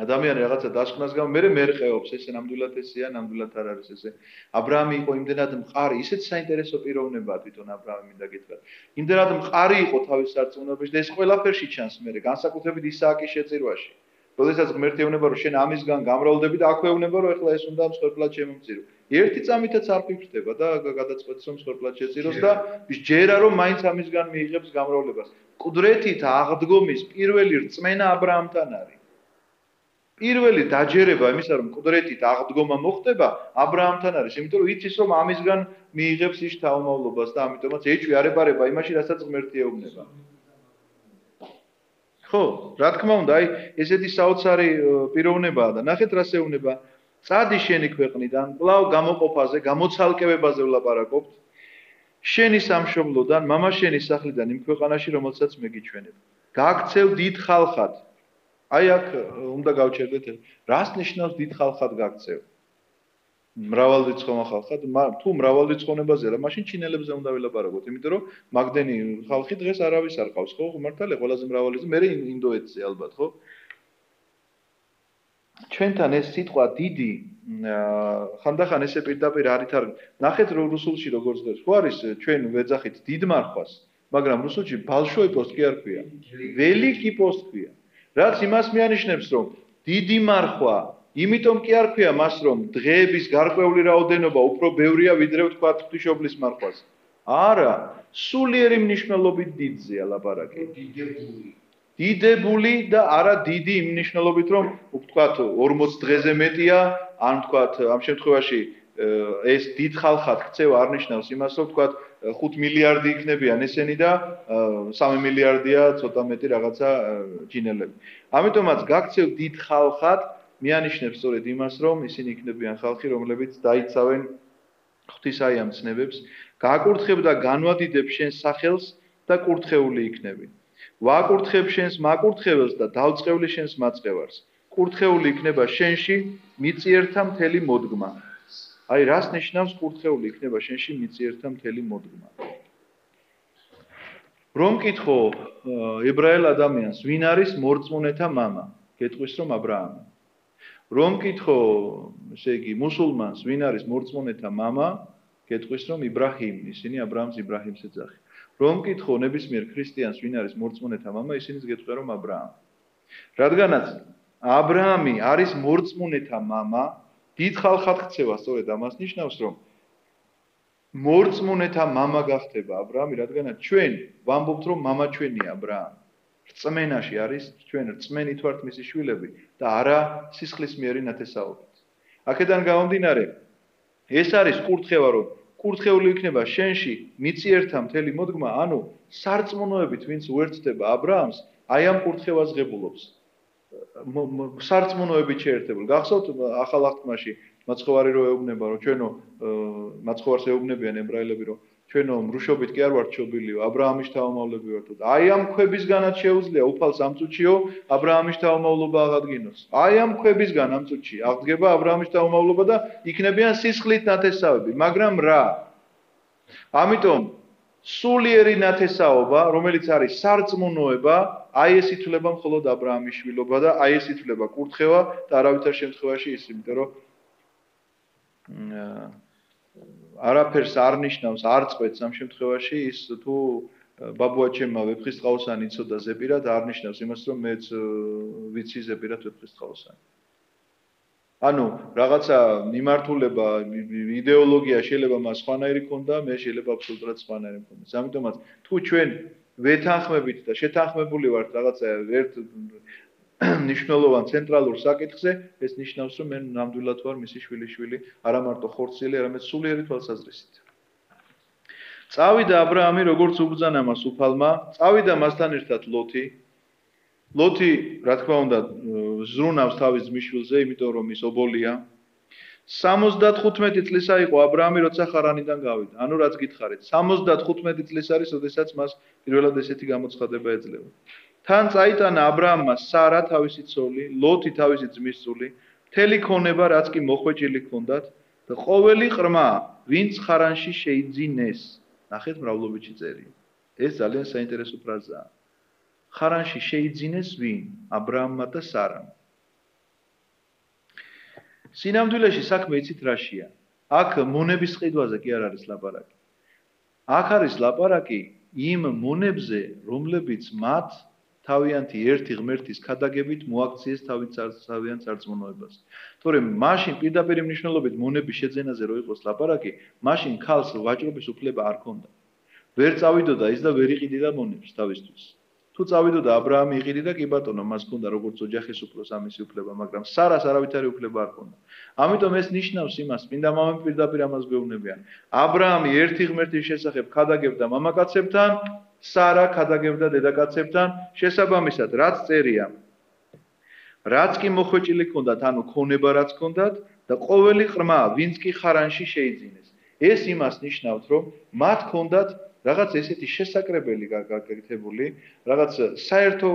ადამიანი რაღაცა დასკვნას გამო მე მერყეობს ესე ნამდვილად ესეა, ნამდვილად არ არის ესე. აბრაამი იყო იმდენად მყარი, ისეთ საინტერესო პიროვნებაა თვითონ აბრაამი მინდა გითხრათ. იმდენად მყარი იყო თავის სარწმუნოებაში და ეს ყველაფერში ჩანს მე, განსაკუთრებით ისააკის შეწირვაში. როდესაც ღმერთი ეუბნება, რომ შენ ამისგან გამრავლდები და აქვე ეუბნება, რომ ეხლა ეს უნდა მსხვერპლად შემომწირო. ერთი წამითაც არ ფიქრდება და გადაწყვეტს, რომ მსხვერპლად შეწიროს და ის ჯერა რომ მაინც ამისგან მიიღებს გამრავლებას. მკვდრეთით აღდგომის პირველი რწმენა აბრაამთან არის. პირველი დაჯერება იმისა, რომ მკვდრეთით აღდგომა მოხდება, აბრაამთან არის, იმიტომ რომ იცის, რომ ამისგან მიიღებს ის თავმავლობას და ამიტომაც ეჭვი არ ებარება იმაში, რასაც ღმერთი ეუბნება. ხო, რა თქმა უნდა, აი ესეთი საოცარი პიროვნებაა და ნახეთ რას ეუბნება. წადი შენი ქვეყნიდან, კვლავ გამოყოფაზე, გამოცალკევებაზე ვლაპარაკობთ. შენი სამშობლოდან, მამა შენის სახლიდან იმ ქვეყანაში, რომელსაც მე გიჩვენებ. გაქცევ დიდ ხალხად. აი აქ უნდა გავჩერდეთ, რას ნიშნავს დიდ ხალხად გაქცევ? მრავალრიცხოვან ხალხად, თუ მრავალრიცხოვანებაზე რა, მაშინ ჩინელებზე უნდა ვილაპარაკოთ, იმიტომ რომ მაგდენი ხალხი დღეს არავის არ ყავს, ხო? მართალია, ყველაზე მრავალი მე ინდოეთზე ალბათ, ხო? ჩვენთან ეს სიტყვა დიდი ხანდახან ესე პირდაპირ არ ითარგმნა. ნახეთ რუსულში როგორ ზღებს. ხო არის ჩვენ ვეძახით დიდ მარხვას, მაგრამ რუსულში ბალშოი პოსტ კი არ ქვია. ველიკი პოსტ ქვია. რაც იმას მიანიშნებს, რომ დიდი მარხვა, იმიტომ კი არ ქვია მას, რომ დღეების გარკვეული რაოდენობა უფრო ბევრია, ვიდრე ვთქვა ღვთისმშობლის მარხვას. არა, სულიერი მნიშვნელობით დიდზეა ლაპარაკი. დიდებული და არა დიდი იმ მნიშვნელობით, რომ ვთქვათ 40 დღეზე მეტია, ან ვთქვათ ამ შემთხვევაში ეს დიდ ხალხად ქცევა არ ნიშნავს იმას, რომ ვთქვათ 5 მილიარდი იქნებიან ესენი და 3 მილიარდია ცოტა მეტი რაღაცა ჯინელები. ამიტომაც გაქცევ დიდ ხალხად მიანიშნებს სწორედ იმას, რომ ისინი იქნებიან ხალხი, რომლებიც დაიცავენ ღვთისაი ამ ცნებებს, გაკურთხებ და განვადიდებ შენ სახელს და კურთხეული იქნები. ვაკურთხებ შენს მაკურთხებელს და დავწყევლი შენს მაწყევარს. კურთხეული იქნება შენში მიწიერთა მთელი მოდგმა. აი რას ნიშნავს კურთხეული იქნება შენში მიწიერთა მთელი მოდგმა. რომ კითხო ებრაელ ადამიანს, ვინ არის მორწმუნეთა მამა? გეტყვის რომ აბრაამი. რომ კითხო, ესე იგი, მუსულმანს, ვინ არის მორწმუნეთა მამა? გეტყვის რომ იბრაჰიმ, ისინი აბრაამს იბრაჰიმს ეძახიან. რომ კითხო ნებისმიერ ქრისტიანს, ვინ არის მორწმუნეთა მამა? ისინიც გეტყვიან რომ აბრაამი. რადგანაც აბრაამი არის მორწმუნეთა მამა, დიდ ხალხად ქცევა სწორედ ამას ნიშნავს, რომ მორწმუნეთა მამა გახდება აბრაამი, რადგანაც ჩვენ ვამბობთ, რომ მამა ჩვენია აბრაამი. რწმენაში არის ჩვენ რწმენით ვართ მისი შვილები და არა სისხლისმიერი ნათესაობით. აქედან გამომდინარე, ეს არის კურთხევა, რომ კურთხეული იქნება შენში მიწიერთა მთელი მოდგმა, ანუ სარწმუნოებით ვინც უერთდება აბრაამს, აი ამ კურთხევას ღებულობს. სარწმუნოებით შეერთებული. გახსოვთ ახალ აღთქმაში მაცხოვარი რო ეუბნება, რომ ჩვენო მაცხოვარს ეუბნებიან ებრაელები, რომ ჩვენო მრუშობით კი არ ვართ ჩობილიო, აბრაამის თავმავლები ვართო. აი ამ ქვებისგანაც შეუძლია უფალს ამ წუთშიო აბრაამის თავმავლობა აღადგინოს. აი ამ ქვებისგან ამ წუთში აღდგება აბრაამის თავმავლობა და იქნებიან სისხლით ნათესავები, მაგრამ რა? ამიტომ სულიერი ნათესაობა, რომელიც არის სარწმუნოება, აი ეს ითვლება მხოლოდ აბრაამის შვილობა და აი ეს ითვლება კურთხევა და არავითარ შემთხვევაში ის, იმიტომ რომ არაფერს არ ნიშნავს, არ წყვეტს ამ შემთხვევაში ის თუ ბაბუაჩემმა ვეფხისტყაოსანი იცოდა ზეპირად, არ ნიშნავს იმას, რომ მეც ვიცი ზეპირად ვეფხისტყაოსანი. ანუ რაღაცა მიმართულება, იდეოლოგია შეიძლება მას სხვანაირი ქონდა, მე შეიძლება აბსოლუტურად სხვანაირი მქონდეს. ამიტომაც თუ ჩვენ ვეთანხმებით და შეთანხმებული ვართ რაღაცა ერთ ნიშნულოვან ცენტრალურ საკითხზე, ეს ნიშნავს, რომ მე ნამდვილად ვარ მისი შვილიშვილი, არა მარტო ხორციელი, არამედ სულიერი თვალსაზრისით. წავიდა აბრაამი როგორც უბრძანა მას უფალმა, წავიდა მასთან ერთად ლოთი. ლოთი, რა თქმა უნდა, ზრუნავს თავის ძმისშვილზე, იმიტომ რომ ის ობოლია. 75 წლისა იყო აბრაამი, როცა ხარანიდან გავიდა. ანუ რაც გითხარით, 75 წლის არის, როდესაც მას პირველად ესეთი გამოცხადება ეძლევა. თან წაიტანა აბრაამმა სარა თავისი ცოლი, ლოთი თავისი ძმისწული, მთელი ქონება, რაც კი მოხვეჭილი ჰქონდათ და ყოველი ყრმა, ვინც ხარანში შეიძინეს. ნახეთ მრავლობითი წერია. ეს ძალიან საინტერესო ფრაზაა. ხარანში შეიძინეს ვინ? აბრაამმა და სარამ. სინამდვილეში საქმე იცით რაშია? აქ მონების ყიდვაზე კი არ არის ლაპარაკი. აქ არის ლაპარაკი იმ მონებზე, რომლებიც მათ თავიანთი ერთი ღმერთის ქადაგებით მოაქციეს თავიანთ სარწმუნოებას. თორემ მაშინ პირდაპირ მნიშვნელობით მონების შეძენაზე რო იყოს ლაპარაკი, მაშინ ქალს ვაჭრობის უფლება არ ჰქონდა. ვერ წავიდოდა ის და ვერ იყიდიდა მონებს თავისთვის. თუ წავიდოდა აბრაამი იყიდიდა კი ბატონო, მას ჰქონდა როგორც ოჯახის უფროს ამისი უფლება, მაგრამ სარას არავითარი უფლება არ ჰქონდა. ამიტომ ეს ნიშნავს იმას, წმინდა მამები პირდაპირ ამას გვეუბნებიან. აბრაამი ერთი ღმერთის შესახებ ქადაგებდა მამაკაცებთან, სარა ქადაგებდა დედაკაცებთან, შესაბამისად, რაც წერია. რაც კი მოხვეჭილი ჰქონდათ, ანუ ქონება რაც ჰქონდათ და ყოველი ყრმა, ვინც კი ხარანში შეიძინეს. ეს იმას ნიშნავთ, რომ მათ ჰქონდათ რაღაც ესეთი შესაკრებელი გაკეთებული, რაღაც საერთო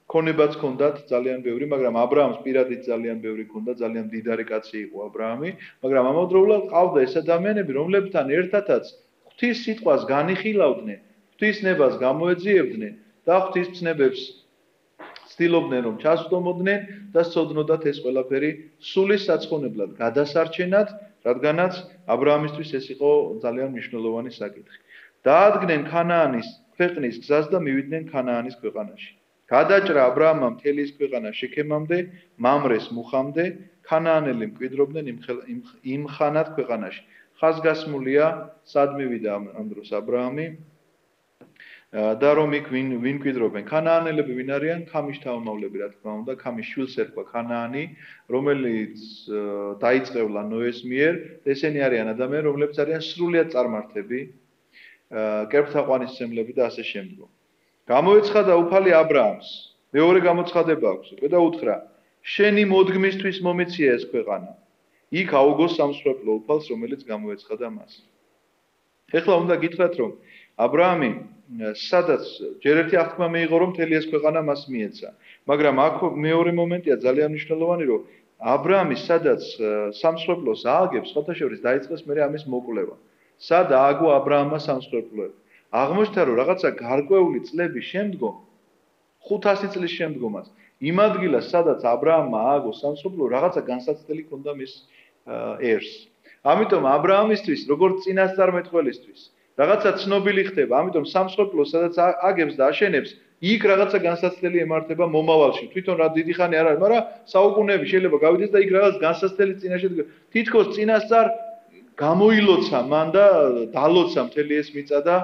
ქონებაც ჰქონდათ ძალიან ბევრი, მაგრამ აბრაამს პირადით ძალიან ბევრი ჰქონდა, ძალიან მდიდარი კაცი იყო აბრაამი, მაგრამ ამავდროულად ყავდა ეს ადამიანები, რომლებთან ერთადაც ღვთის სიტყვას განიხილავდნენ, ღვთის ნებას გამოეძიებდნენ და ღვთის ცნებებს ცდილობდნენ რომ ჩასვდომოდნენ და სწოდნოდათ ეს ყველაფერი სულის საცხონებლად გადასარჩენად, რადგანაც აბრაამისთვის ეს იყო ძალიან მნიშვნელოვანი საკითხი. დაადგნენ ქანაანის ქვეყნის გზას და მივიდნენ ქანაანის ქვეყანაში. გადაჭრა აბრაამმა მთელი ის ქვეყანა შექემამდე, მამრეს მუხამდე, ქანაანელი მკვიდრობდნენ იმ ხანად ქვეყანაში. ხაზგასმულია, სად მივიდა ამ დროს აბრაამი და რომ იქ ვინ მკვიდრობენ. ქანაანელები ვინ არიან? ქამის თავმავლები, რა თქმა უნდა, ქამის შვილს ერქვა ქანაანი, რომელიც დაიწყევლა ნოეს მიერ. ესენი არიან ადამიანები, რომლებიც არიან სრულიად წარმართები, კერპთაყვანისმცემლები და ასე შემდგომ. გამოეცხადა უფალი აბრაამს. მეორე გამოცხადება აქვს, უკვე და უთხრა: შენი მოდგმისთვის მომეცია ეს ქვეყანა. იქ აუგოს სამსხვერპლო უფალს, რომელიც გამოეცხადა მას. ეხლა უნდა გითხრათ, რომ აბრაამი სადაც ჯერ ერთი აღთქმა მიიღო, რომ მთელი ეს ქვეყანა მას მიეცა. მაგრამ აქ მეორე მომენტია ძალიან მნიშვნელოვანი, რომ აბრაამი სადაც სამსხვერპლოს ააგებს, სხვათა შორის დაიწყეს მერე ამის მოკვლევა. სად ააგო აბრაამმა სამსხვერპლოები? აღმოჩნდა, რომ რაღაცა გარკვეული წლების შემდგომ, 500 წლის შემდგომაც, იმ ადგილას, სადაც აბრაამმა ააგო სამსხვერპლო, რაღაცა განსაცდელი ჰქონდა მის ერს. ამიტომ აბრაამისთვის, როგორც წინასწარმეტყველისთვის, რაღაცა ცნობილი ხდება, ამიტომ სამსხვერპლოს სადაც აგებს და აშენებს, იქ რაღაცა განსაცდელი ემართება მომავალში. თვითონ რა დიდი ხანი არ არის, მაგრამ საუკუნეები შეიძლება გავიდეს და იქ რაღაც განსაცდელი წინაშე თითქოს წინასწარ გამოილოცა მან და დალოცა მთელი ეს მიწა და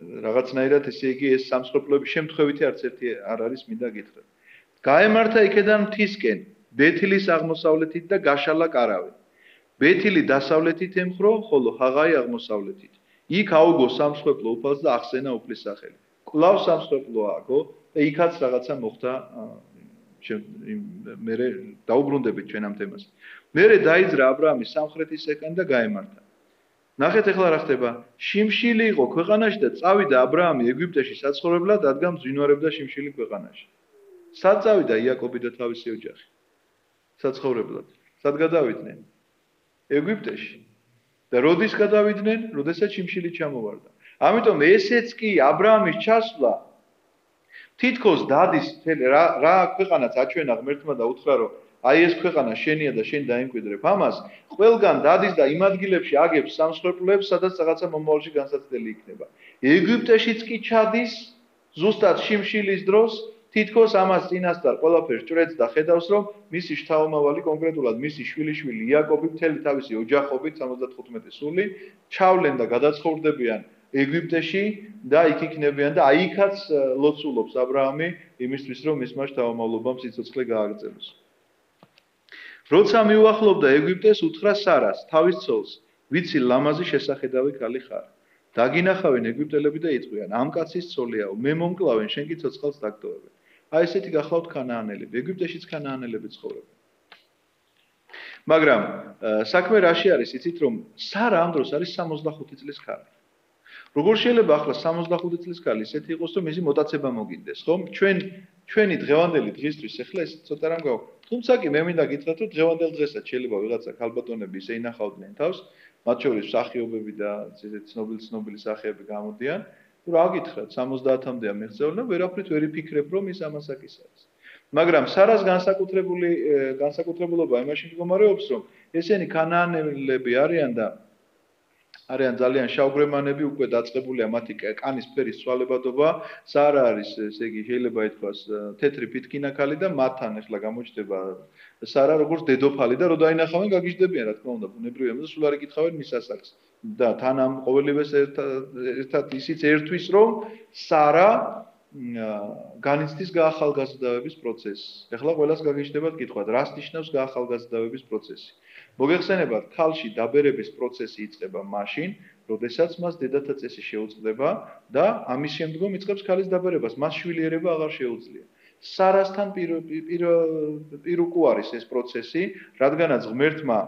რაღაცნაირად ესე იგი ეს სამსხვერპლოების შემთხვევითი არც ერთი არ არის მინდა გითხრათ. გაემართა იქედან მთისკენ, ბეთილის აღმოსავლეთით და გაშალა კარავი. ბეთილი დასავლეთით ემხრო, ხოლო ჰაღაი აღმოსავლეთით. იქ აუგო სამსხვერპლო უფალს და ახსენა უფლის სახელი. კვლავ სამსხვერპლო ააგო და იქაც რაღაცა მოხდა მე დაუბრუნდებით ჩვენ ამ თემას. მე დაიძრა აბრაამის სამხრეთის ეკანი და გაემართა. ნახეთ ახლა რა ხდება. შიმშილი იყო ქვეყანაში და წავიდა აბრაამი ეგვიპტეში საცხოვრებლად, რადგან მძვინვარებდა შიმშილი ქვეყანაში. სად წავიდა იაკობი და თავისი ოჯახი? საცხოვრებლად. სად გადავიდნენ? ეგვიპტეში. და როდის გადავიდნენ? როდესაც შიმშილი ჩამოვარდა. ამიტომ ესეც კი აბრაამის ჩასვლა თითქოს დადის რა ქვეყანაც აჩვენა ღმერთმა და უთხრა რომ აი ეს ქვეყანა შენია და შენ დაიმკვიდრებ ამას, ყველგან დადის და იმ ადგილებში აგებს სამსხვერპლებს, სადაც რაღაცა მომავალში განსაცდელი იქნება. ეგვიპტეშიც კი ჩადის ზუსტად შიმშილის დროს, თითქოს ამას წინასწარ ყველაფერს ჭრედს და ხედავს, რომ მისი შთამომავალი კონკრეტულად მისი შვილიშვილი იაკობი მთელი თავისი ოჯახობით 75 სული ჩავლენ და გადაცხოვრდებიან ეგვიპტეში და იქ იქნებიან და აი იქაც ლოცულობს აბრაამი იმისთვის, რომ მისმა შთამომავლობამ სიცოცხლე გააგრძელოს. როცა მიუახლოვდა ეგვიპტეს, უთხრა სარას, თავის ცოლს, ვიცი ლამაზი შესახედავი ქალი ხარ. დაგინახავენ ეგვიპტელები და იტყვიან, ამ კაცის ცოლიაო, მე მომკლავენ, შენ კი ცოცხალს დაგტოვებენ. აი ესეთი გახლავთ ქანაანელები, ეგვიპტეშიც ქანაანელები ცხოვრობენ. მაგრამ საქმე რაში არის, იცით რომ სარა ამ დროს არის 65 წლის ქალი. როგორ შეიძლება ახლა 65 წლის ქალი ისეთი იყოს, რომ მისი მოტაცება მოგინდეს, ხო? ჩვენი დღევანდელი დღისთვის ახლა ეს ცოტა რამ გაქვს. თუმცა კი მე მინდა გითხრათ, რომ დღევანდელ დღესაც შეიძლება ვიღაცა ქალბატონები ისე ინახავდნენ თავს, მათ შორის მსახიობები და ცნობილი სახეები გამოდიან, რომ რა გითხრათ, 70-მდე მიღწეულ და ვერაფრით ვერ იფიქრებ, რომ ის ამასაკის არის. მაგრამ სარას განსაკუთრებულობა იმაში მდგომარეობს, რომ ესენი ქანაანელები არიან და არიან ძალიან შავგრემანები, უკვე დაწყებულია მათი კანის ფერის ცვალებადობა, სარა არის, ესე იგი, შეიძლება ითქვას, თეთრი ფითქინა ქალი და მათთან ახლა გამოჩნდება სარა როგორც დედოფალი და რო დაინახავენ, გაგიჟდებიან, რა თქმა უნდა, ბუნებრივია, და სულ არ იკითხავენ მის ასაკს. და თან ამ ყოველივეს ერთად ისიც ერთვის, რომ სარა განიცდის გაახალგაზრდავების პროცესს. ახლა ყველას გაგიჟდებათ კითხვად, რას ნიშნავს გაახალგაზრდავების პროცესი? მოგეხსენებათ, ქალში დაბერების პროცესი იწყება მაშინ, როდესაც მას დედათა წესი შეუწყდება და ამის შემდგომ იწყებს ქალის დაბერებას, მას შვილიერება აღარ შეუძლია. სარასთან პირუკუ არის ეს პროცესი, რადგანაც ღმერთმა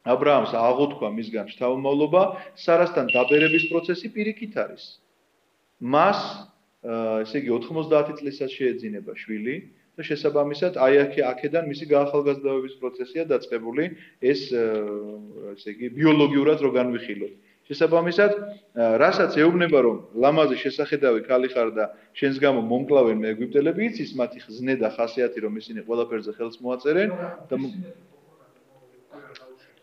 აბრაამს აღუთქვა მისგან შთამომავლობა, სარასთან დაბერების პროცესი პირიქით არის. მას, ესე იგი, 90 წლისას შეეძინება შვილი და შესაბამისად აი აქედან მისი გაახალგაზრდავების პროცესია დაწყებული, ეს ესე იგი, ბიოლოგიურად რო განვიხილოთ. შესაბამისად, რასაც ეუბნება, რომ ლამაზი შესახედავი ქალი ხარ და შენს გამო მომკლავენ ეგვიპტელები, იცის მათი ხზნე და ხასიათი, რომ ისინი ყველაფერზე ხელს მოაწერენ და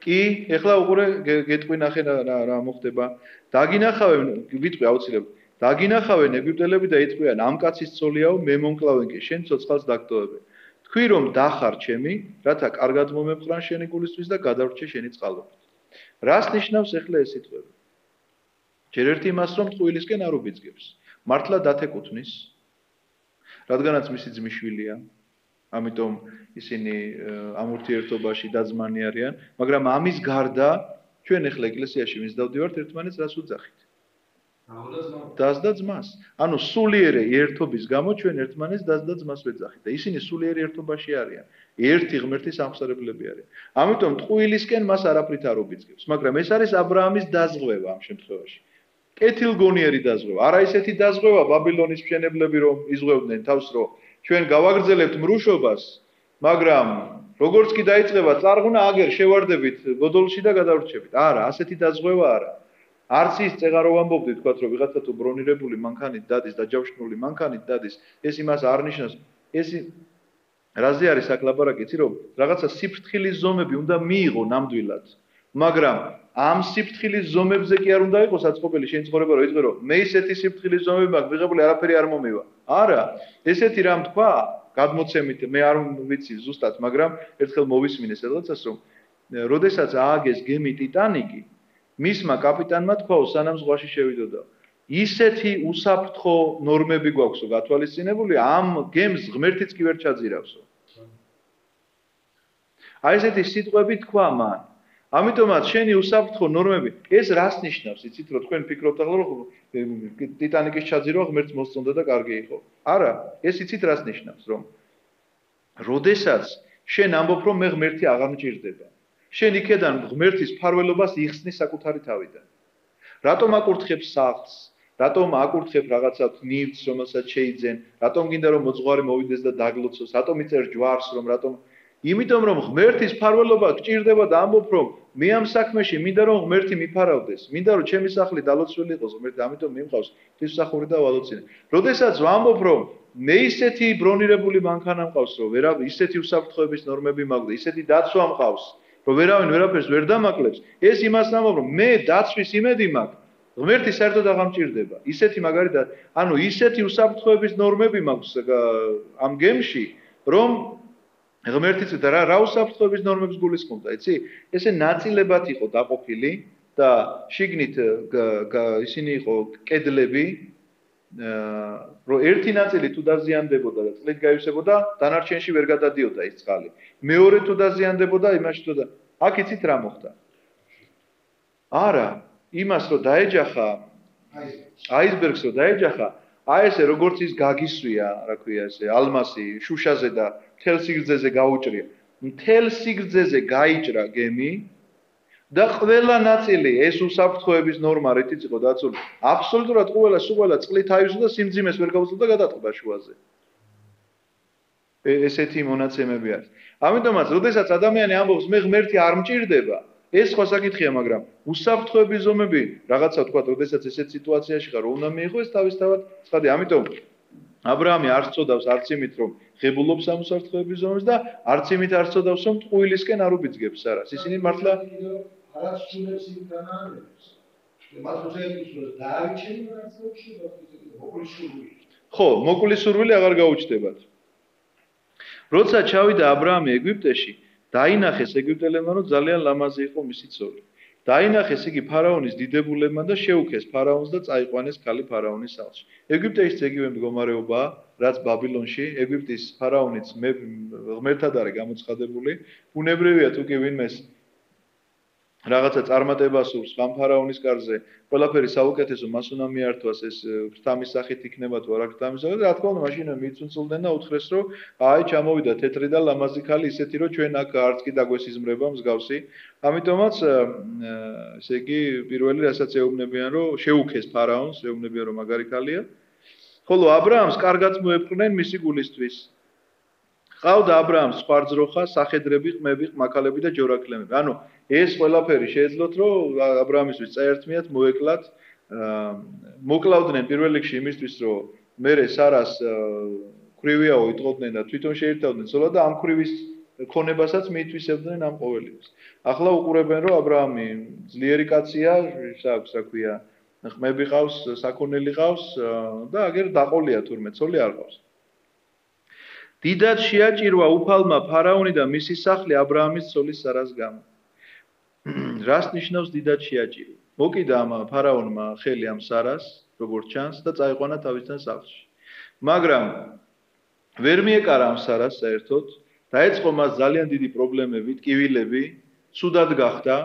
კი, ეხლა უყურე გეტყვი ნახე რა მოხდება. დაგინახავენ, ვიტყვი აუცილებლად. დაგინახავენ ეგვიპტელები და იტყვიან, ამ კაცის ცოლიაო, მე მომკლავენ კი, შენ ცოცხალს დაგტოვებენ. თქვი რომ დახარ ჩემი, რათა კარგად მომეყრან შენი გულისთვის და გადავრჩე შენი წყალობით. რას ნიშნავს ახლა ეს სიტყვები? ჯერ ერთი იმას, რომ ტყუილისკენ არ უბიძგებს. მართლა დათეკუთვნის, რადგანაც მისი ძმისშვილია, ამიტომ ისინი ამ ურთიერთობაში დაძმანი არიან, მაგრამ ამის გარდა ჩვენ ახლა ეკლესიაში მისდავდივართ ერთმანეთს რას უძახით? დას და ძმას. ანუ სულიერი ერთობის გამო ჩვენ ერთმანეთს დას და ძმას ვეძახით და ისინი სულიერი ერთობაში არიან. ერთი ღმერთის ამხსარებლები არიან. ამიტომ ტყუილისკენ მას არაფრით არ უბიძგებს, მაგრამ ეს არის აბრაამის დაზღვევა ამ შემთხვევაში. კეთილგონიერი დაზღვევა. არა ისეთი დაზღვევა ბაბილონის მშენებლები რომ იზღვევდნენ თავს, რომ ჩვენ გავაგრძელებთ მრუშობას, მაგრამ როგორც კი დაიწყება წარღვნა, აგერ შევარდებით გოდოლში და გადავრჩებით. არა, ასეთი დაზღვევა არა. არც ის წეღარო ვამბობდი, თქვათ, რომ ვიღაცა თუ ბრონირებული მანქანით დადის, დაჯავშნული მანქანით დადის, ეს იმას არ ნიშნავს. ეს რაზე არის აქ ლაპარაკი, იცი რომ რაღაცა სიფრთხილის ზომები უნდა მიიღო ნამდვილად. მაგრამ ამ სიფრთხილის ზომებზე კი არ უნდა იყოს აწყობილი შენ ცხოვრება, რომ იტყვი, რომ მე ისეთი სიფრთხილის ზომები მაქვს, მიღებული არაფერი არ მომივა. არა, ესეთი რამ თქვა, გადმოცემით, მე არ ვიცი ზუსტად, მაგრამ ერთხელ მოვისმინე სადღაცას, რომ როდესაც ააგეს გემი ტიტანიკი, მისმა კაპიტანმა თქვა, სანამ ზღვაში შევიდოდა. ისეთი უსაფრთხო ნორმები გვაქვსო გათვალისწინებული, ამ გემს ღმერთიც კი ვერ ჩაძირავსო. აი ესეთი სიტყვები თქვა მან. ამიტომაც შენი უსაფრთხო ნორმები, ეს რას ნიშნავს? იცით რომ თქვენ ფიქრობთ ახლა რომ ტიტანიკის ჩაძირვა ღმერთს მოსწონდა და კარგი იყო. არა, ეს იცით რას ნიშნავს, რომ როდესაც შენ ამბობ, რომ მე ღმერთი აღარ მჭირდება. შენ იქედან ღმერთის მფარველობას იხსნი საკუთარი თავიდან. რატომ აკურთხებ სახლს? რატომ აკურთხებ რაღაცა ნივთს, რომელსაც შეიძენ? რატომ გინდა რომ მოძღვარი მოვიდეს და დაგლოცოს? რატომ იწერ ჯვარს, რომ რატომ? იმიტომ რომ ღმერთის მფარველობა გჭირდება და ამბობ, რომ მე ამ საქმეში მინდა რომ ღმერთი მიფარავდეს. მინდა რომ ჩემი სახლი დალოცვილი იყოს ღმერთი, ამიტომ მიმყავს ღვთისმსახური და ვალოცინე. როდესაც ვამბობ, რომ მე ისეთი ბრონირებული მანქანა მყავს, რომ ისეთი უსაფრთხოების ნორმები მაქვს და ისეთი დაცვა მყავს, რომ ვერავინ ვერაფერს ვერ დამაკლებს, ეს იმას ამბობ, რომ მე დაცვის იმედი მაქვს. ღმერთი საერთოდ აღარ მჭირდება. ისეთი მაგალითად, ანუ ისეთი უსაფრთხოების ნორმები მაქვს ამ გემში, რომ ღმერთიც და რა უსაფრთხოების ნორმებს გულისხმობდა, იცი? ესე ნაწილებად იყო დაყოფილი და შიგნით ისინი იყო კედლები, რომ ერთი ნაწილი თუ დაზიანდებოდა და წყლით გაივსებოდა, დანარჩენში ვერ გადადიოდა ის წყალი. მეორე თუ დაზიანდებოდა, იმაში თუ და აქ იცით რა მოხდა? არა, იმას რომ დაეჯახა, აისბერგს რომ დაეჯახა, აი ესე როგორც ის გაგისვია, რა ქვია ესე, ალმასი შუშაზე და მთელ სიგრძეზე გაუჭრია. მთელ სიგრძეზე გაიჭრა გემი და ყველა ნაწილი ეს უსაფრთხოების ნორმა რითიც იყო დაცული. აბსოლუტურად ყველა წყლით აივსო და სიმძიმეს ვერ გაუძლო და გადაწყდა შუაზე. ესეთი მონაცემები არის. ამიტომაც, როდესაც ადამიანი ამბობს, მე ღმერთი არ მჭირდება, ეს სხვა საკითხია, მაგრამ უსაფრთხოების ზომები რაღაცა თქვა, როდესაც ესეთ სიტუაციაში ხარ, უნდა მიიღო ეს თავისთავად ცხადი. ამიტომ აბრაამი არ წოდავს არც იმით, რომ ღებულობს ამ უსაფრთხოების ზომებს და არც იმით არ წოდავს, რომ ტყუილისკენ არ უბიძგებს არას. ისინი მართლა არას სულებს იმდანაებს. მათ უზეიმს რომ დაარჩენ რაღაცებში მოკლისურვილი. ხო, მოკლისურვილი აღარ გაუჩნდებათ. როცა ჩავიდა აბრაამი ეგვიპტეში, დაინახეს ეგვიპტელებმა, რომ ძალიან ლამაზი იყო მისი ცოლი. დაინახეს იგი ფარაონის დიდებულებმა და შეუქეს ფარაონს და წაიყვანეს ქალი ფარაონის სახლში. ეგვიპტეში ეგივე მდგომარეობაა, რაც ბაბილონში, ეგვიპტის ფარაონიც ღმერთად არის გამოცხადებული, ბუნებრივია თუ კი ვინმეს რაღაცა წარმატება სურს ამ ფარაონის კარზე, ყველაფერი საუკეთესო მას უნდა მიართვას, ეს ღვთამის სახით იქნება თუ არა ღვთამის სახით, რა თქმა უნდა, მაშინ მიწუნწულდნენ და უთხრეს, რომ აი ჩამოვიდა თეთრი და ლამაზი ქალი, ისეთი რომ ჩვენ აქ არც კი დაგვესიზმრება მსგავსი. ამიტომაც ესე იგი პირველი რასაც ეუბნებიან, რომ შეუქეს ფარაონს, ეუბნებიან რომ მაგარი ქალია. ხოლო აბრაამს კარგად მოეპყრნენ მისი გულისთვის. ყავდა აბრაამს სვარძროხა, სახედრები, ყმები, ყმაქალები და ჯორაკლემები. ანუ ეს ყველაფერი შეეძლოთ, რომ აბრაამისთვის წაერთმიათ, მოეკლათ, მოკლავდნენ პირველ რიგში იმისთვის, რომ მერე სარას ქვრივიაო იტყოდნენ და თვითონ შეირთავდნენ ცოლად და ამ ქვრივის ქონებასაც მიითვისებდნენ ამ ყოველივეს. ახლა უყურებენ, რომ აბრაამი ძლიერი კაცია, აქვს, რა ქვია, ყმები ყავს, საქონელი ყავს და აგერ დაყოლია თურმე, ცოლი არ ყავს. დიდად შეაჭირვა უფალმა ფარაონი და მისი სახლი აბრაამის ცოლის სარას გამო. რას ნიშნავს დიდად შეაჭირვა? მოკიდა ამ ფარაონმა ხელი ამ სარას, როგორც ჩანს, და წაიყვანა თავისთან სახლში. მაგრამ ვერ მიეკარა ამ სარას საერთოდ, დაეწყო მას ძალიან დიდი პრობლემები, ტკივილები, ცუდად გახდა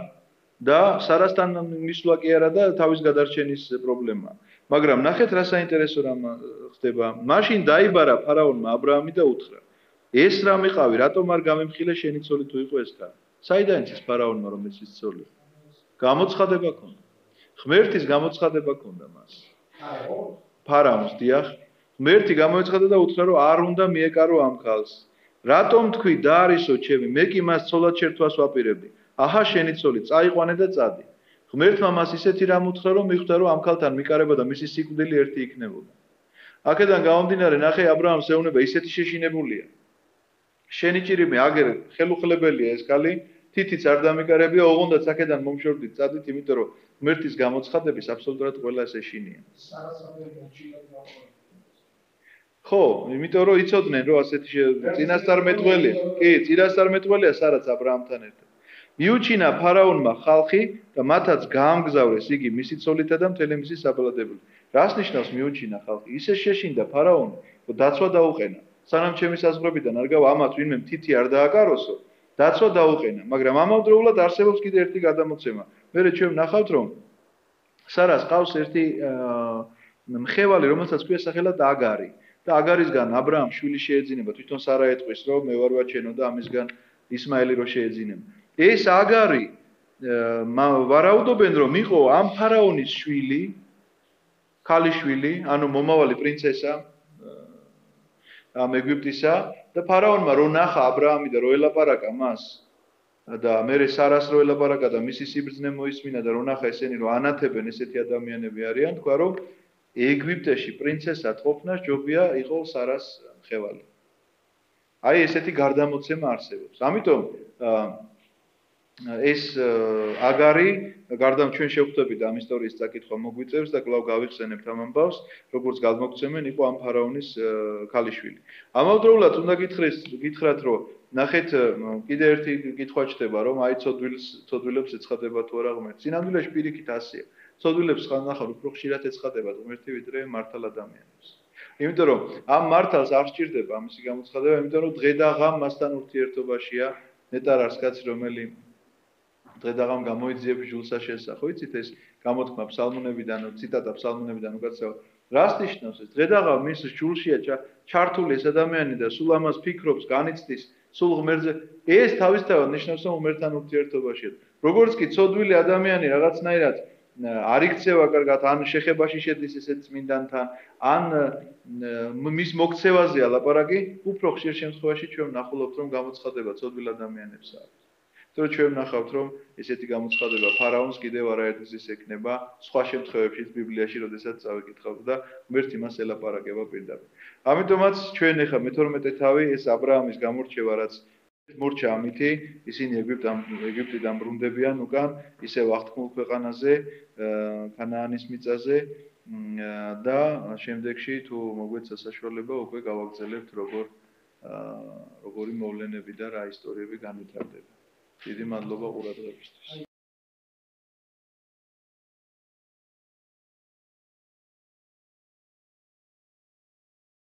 და სარასთან მისვლა კი არა და თავის გადარჩენის პრობლემა. მაგრამ ნახეთ რა საინტერესო რამ ხდება. მაშინ დაიბარა ფარაონმა აბრაამი და უთხრა: ეს რა მიყავი, რატომ არ გამემხილე შენი ცოლი თუ იყო ეს ქალი? საიდან იცის ფარაონმა რომ ეს ის ცოლი? გამოცხადება ქონდა. ღმერთის გამოცხადება ქონდა მას. ფარაონს დიახ, ღმერთი გამოეცხადა და უთხრა რომ არ უნდა მიეკარო ამ ქალს. რატომ თქვი დაარისო ჩემი, მე კი მას ცოლად შერთვას ვაპირებდი. აჰა შენი ცოლი, წაიყვანე და წადი. ღმერთმა მას ისეთი რამ უთხრა რომ მიხვდა რომ ამ ქალთან მიკარება და მისი სიკვდილი ერთი იქნებოდა. აქედან გამომდინარე ნახე აბრაამს ეუბნება ისეთი შეშინებულია. შენი ჭირიმე აგერ ხელუხლებელია ეს ქალი, თითიც არ დამიკარებია, ოღონდაც აქედან მომშორდით წადით, იმიტომ რომ ღმერთის გამოცხადების აბსოლუტურად ყველა ეს ეშინია. ხო, იმიტომ რომ იცოდნენ რომ ასეთი წინასწარმეტყველია. კი, წინასწარმეტყველია სარაც აბრაამთან ერთად. მიუჩინა ფარაონმა ხალხი და მათაც გაამგზავრეს იგი მისი ცოლითა და მთელი მისი საბალადებული. რას ნიშნავს მიუჩინა ხალხი? ისე შეშინდა ფარაონი, რომ დაცვა დაუყენა. სანამ ჩემი საზღვრებიდან არ გავა ამათ ვინმე მთითი არ დააკაროსო, დაცვა დაუყენა, მაგრამ ამავდროულად არსებობს კიდე ერთი გადამოცემა. მერე ჩვენ ვნახავთ, რომ სარას ყავს ერთი მხევალი, რომელსაც ქვია სახელად აგარი. და აგარისგან აბრაამ შვილი შეეძინება, თვითონ სარა ეტყვის, რომ მე ვარ ვაჩენო და ამისგან ისმაელი რო შეეძინება. ეს აგარი ვარაუდობენ, რომ იყო ამ ფარაონის შვილი, ქალიშვილი, ანუ მომავალი პრინცესა ამ ეგვიპტისა და ფარაონმა რო ნახა აბრაამი და რო ელაპარაკა მას და მერე სარას რო ელაპარაკა და მისი სიბრძნე მოისმინა და რო ნახა ესენი რო ანათებენ ესეთი ადამიანები არიან, თქვა რომ ეგვიპტეში პრინცესად ყოფნა ჯობია იყო სარას ხევალი. აი ესეთი გარდამოცემა არსებობს. ამიტომ ეს აგარი გარდამ ჩვენ შევხვდებით ამ ისტორიის წაკითხვა მოგვიწევს და კვლავ გავიხსენებთ ამ ამბავს, როგორც გადმოგცემენ იყო ამ ფარაონის ქალიშვილი. ამავდროულად უნდა გითხრათ, რომ ნახეთ კიდე ერთი კითხვა ჩდება, რომ აი ცოდვილებს ეცხადება თუ არა ღმერთი. სინამდვილეში პირიქით ასეა. ცოდვილებს ხანდახან უფრო ხშირად ეცხადება ღმერთი ვიდრე მართალ ადამიანებს. იმიტომ რომ ამ მართალს არ სჭირდება ამისი გამოცხადება, იმიტომ რომ დღე და ღამ მასთან ურთიერთობაშია ნეტარ არის კაცი, რომელი დღე და ღამ გამოიძიებს ჟულსა შესახ. ხო იცით ეს გამოთქმა ფსალმუნებიდან, ციტატა ფსალმუნებიდან უკაცრავ. რას ნიშნავს ეს? დღე და ღამ მის ჟულშია ჩართული ეს ადამიანი და სულ ამას ფიქრობს, განიცდის, სულ ღმერთზე. ეს თავისთავად ნიშნავს, რომ ღმერთთან ურთიერთობაშია. როგორც კი ცოდვილი ადამიანი რაღაცნაირად არ იქცევა კარგად, ან შეხებაში შედის ესეთ წმინდანთან, ან მის მოქცევაზეა ლაპარაკი, უფრო ხშირ შემთხვევაში ჩვენ ვნახულობთ, რომ გამოცხადება ცოდვილ ადამიანებს აქვს. თორე ჩვენ ვნახავთ, რომ ესეთი გამოცხადება ფარაონს კიდევ არაერთგზის ექნება, სხვა შემთხვევებშიც ბიბლიაში, როდესაც წავიკითხავთ და ღმერთი მას ელაპარაკება პირდაპირ. ამიტომაც ჩვენ ახლა მე-12 თავი ეს აბრაამის გამორჩევა, რაც მორჩა ამითი, ისინი ეგვიპტიდან ბრუნდებიან უკან, ისევ აღთქმულ ქვეყანაზე, ქანაანის მიწაზე და შემდეგში თუ მოგვეცა საშუალება, უკვე გავაგრძელებთ როგორი მოვლენები და რა ისტორიები განვითარდება. დიდი მადლობა ყურადღებისთვის.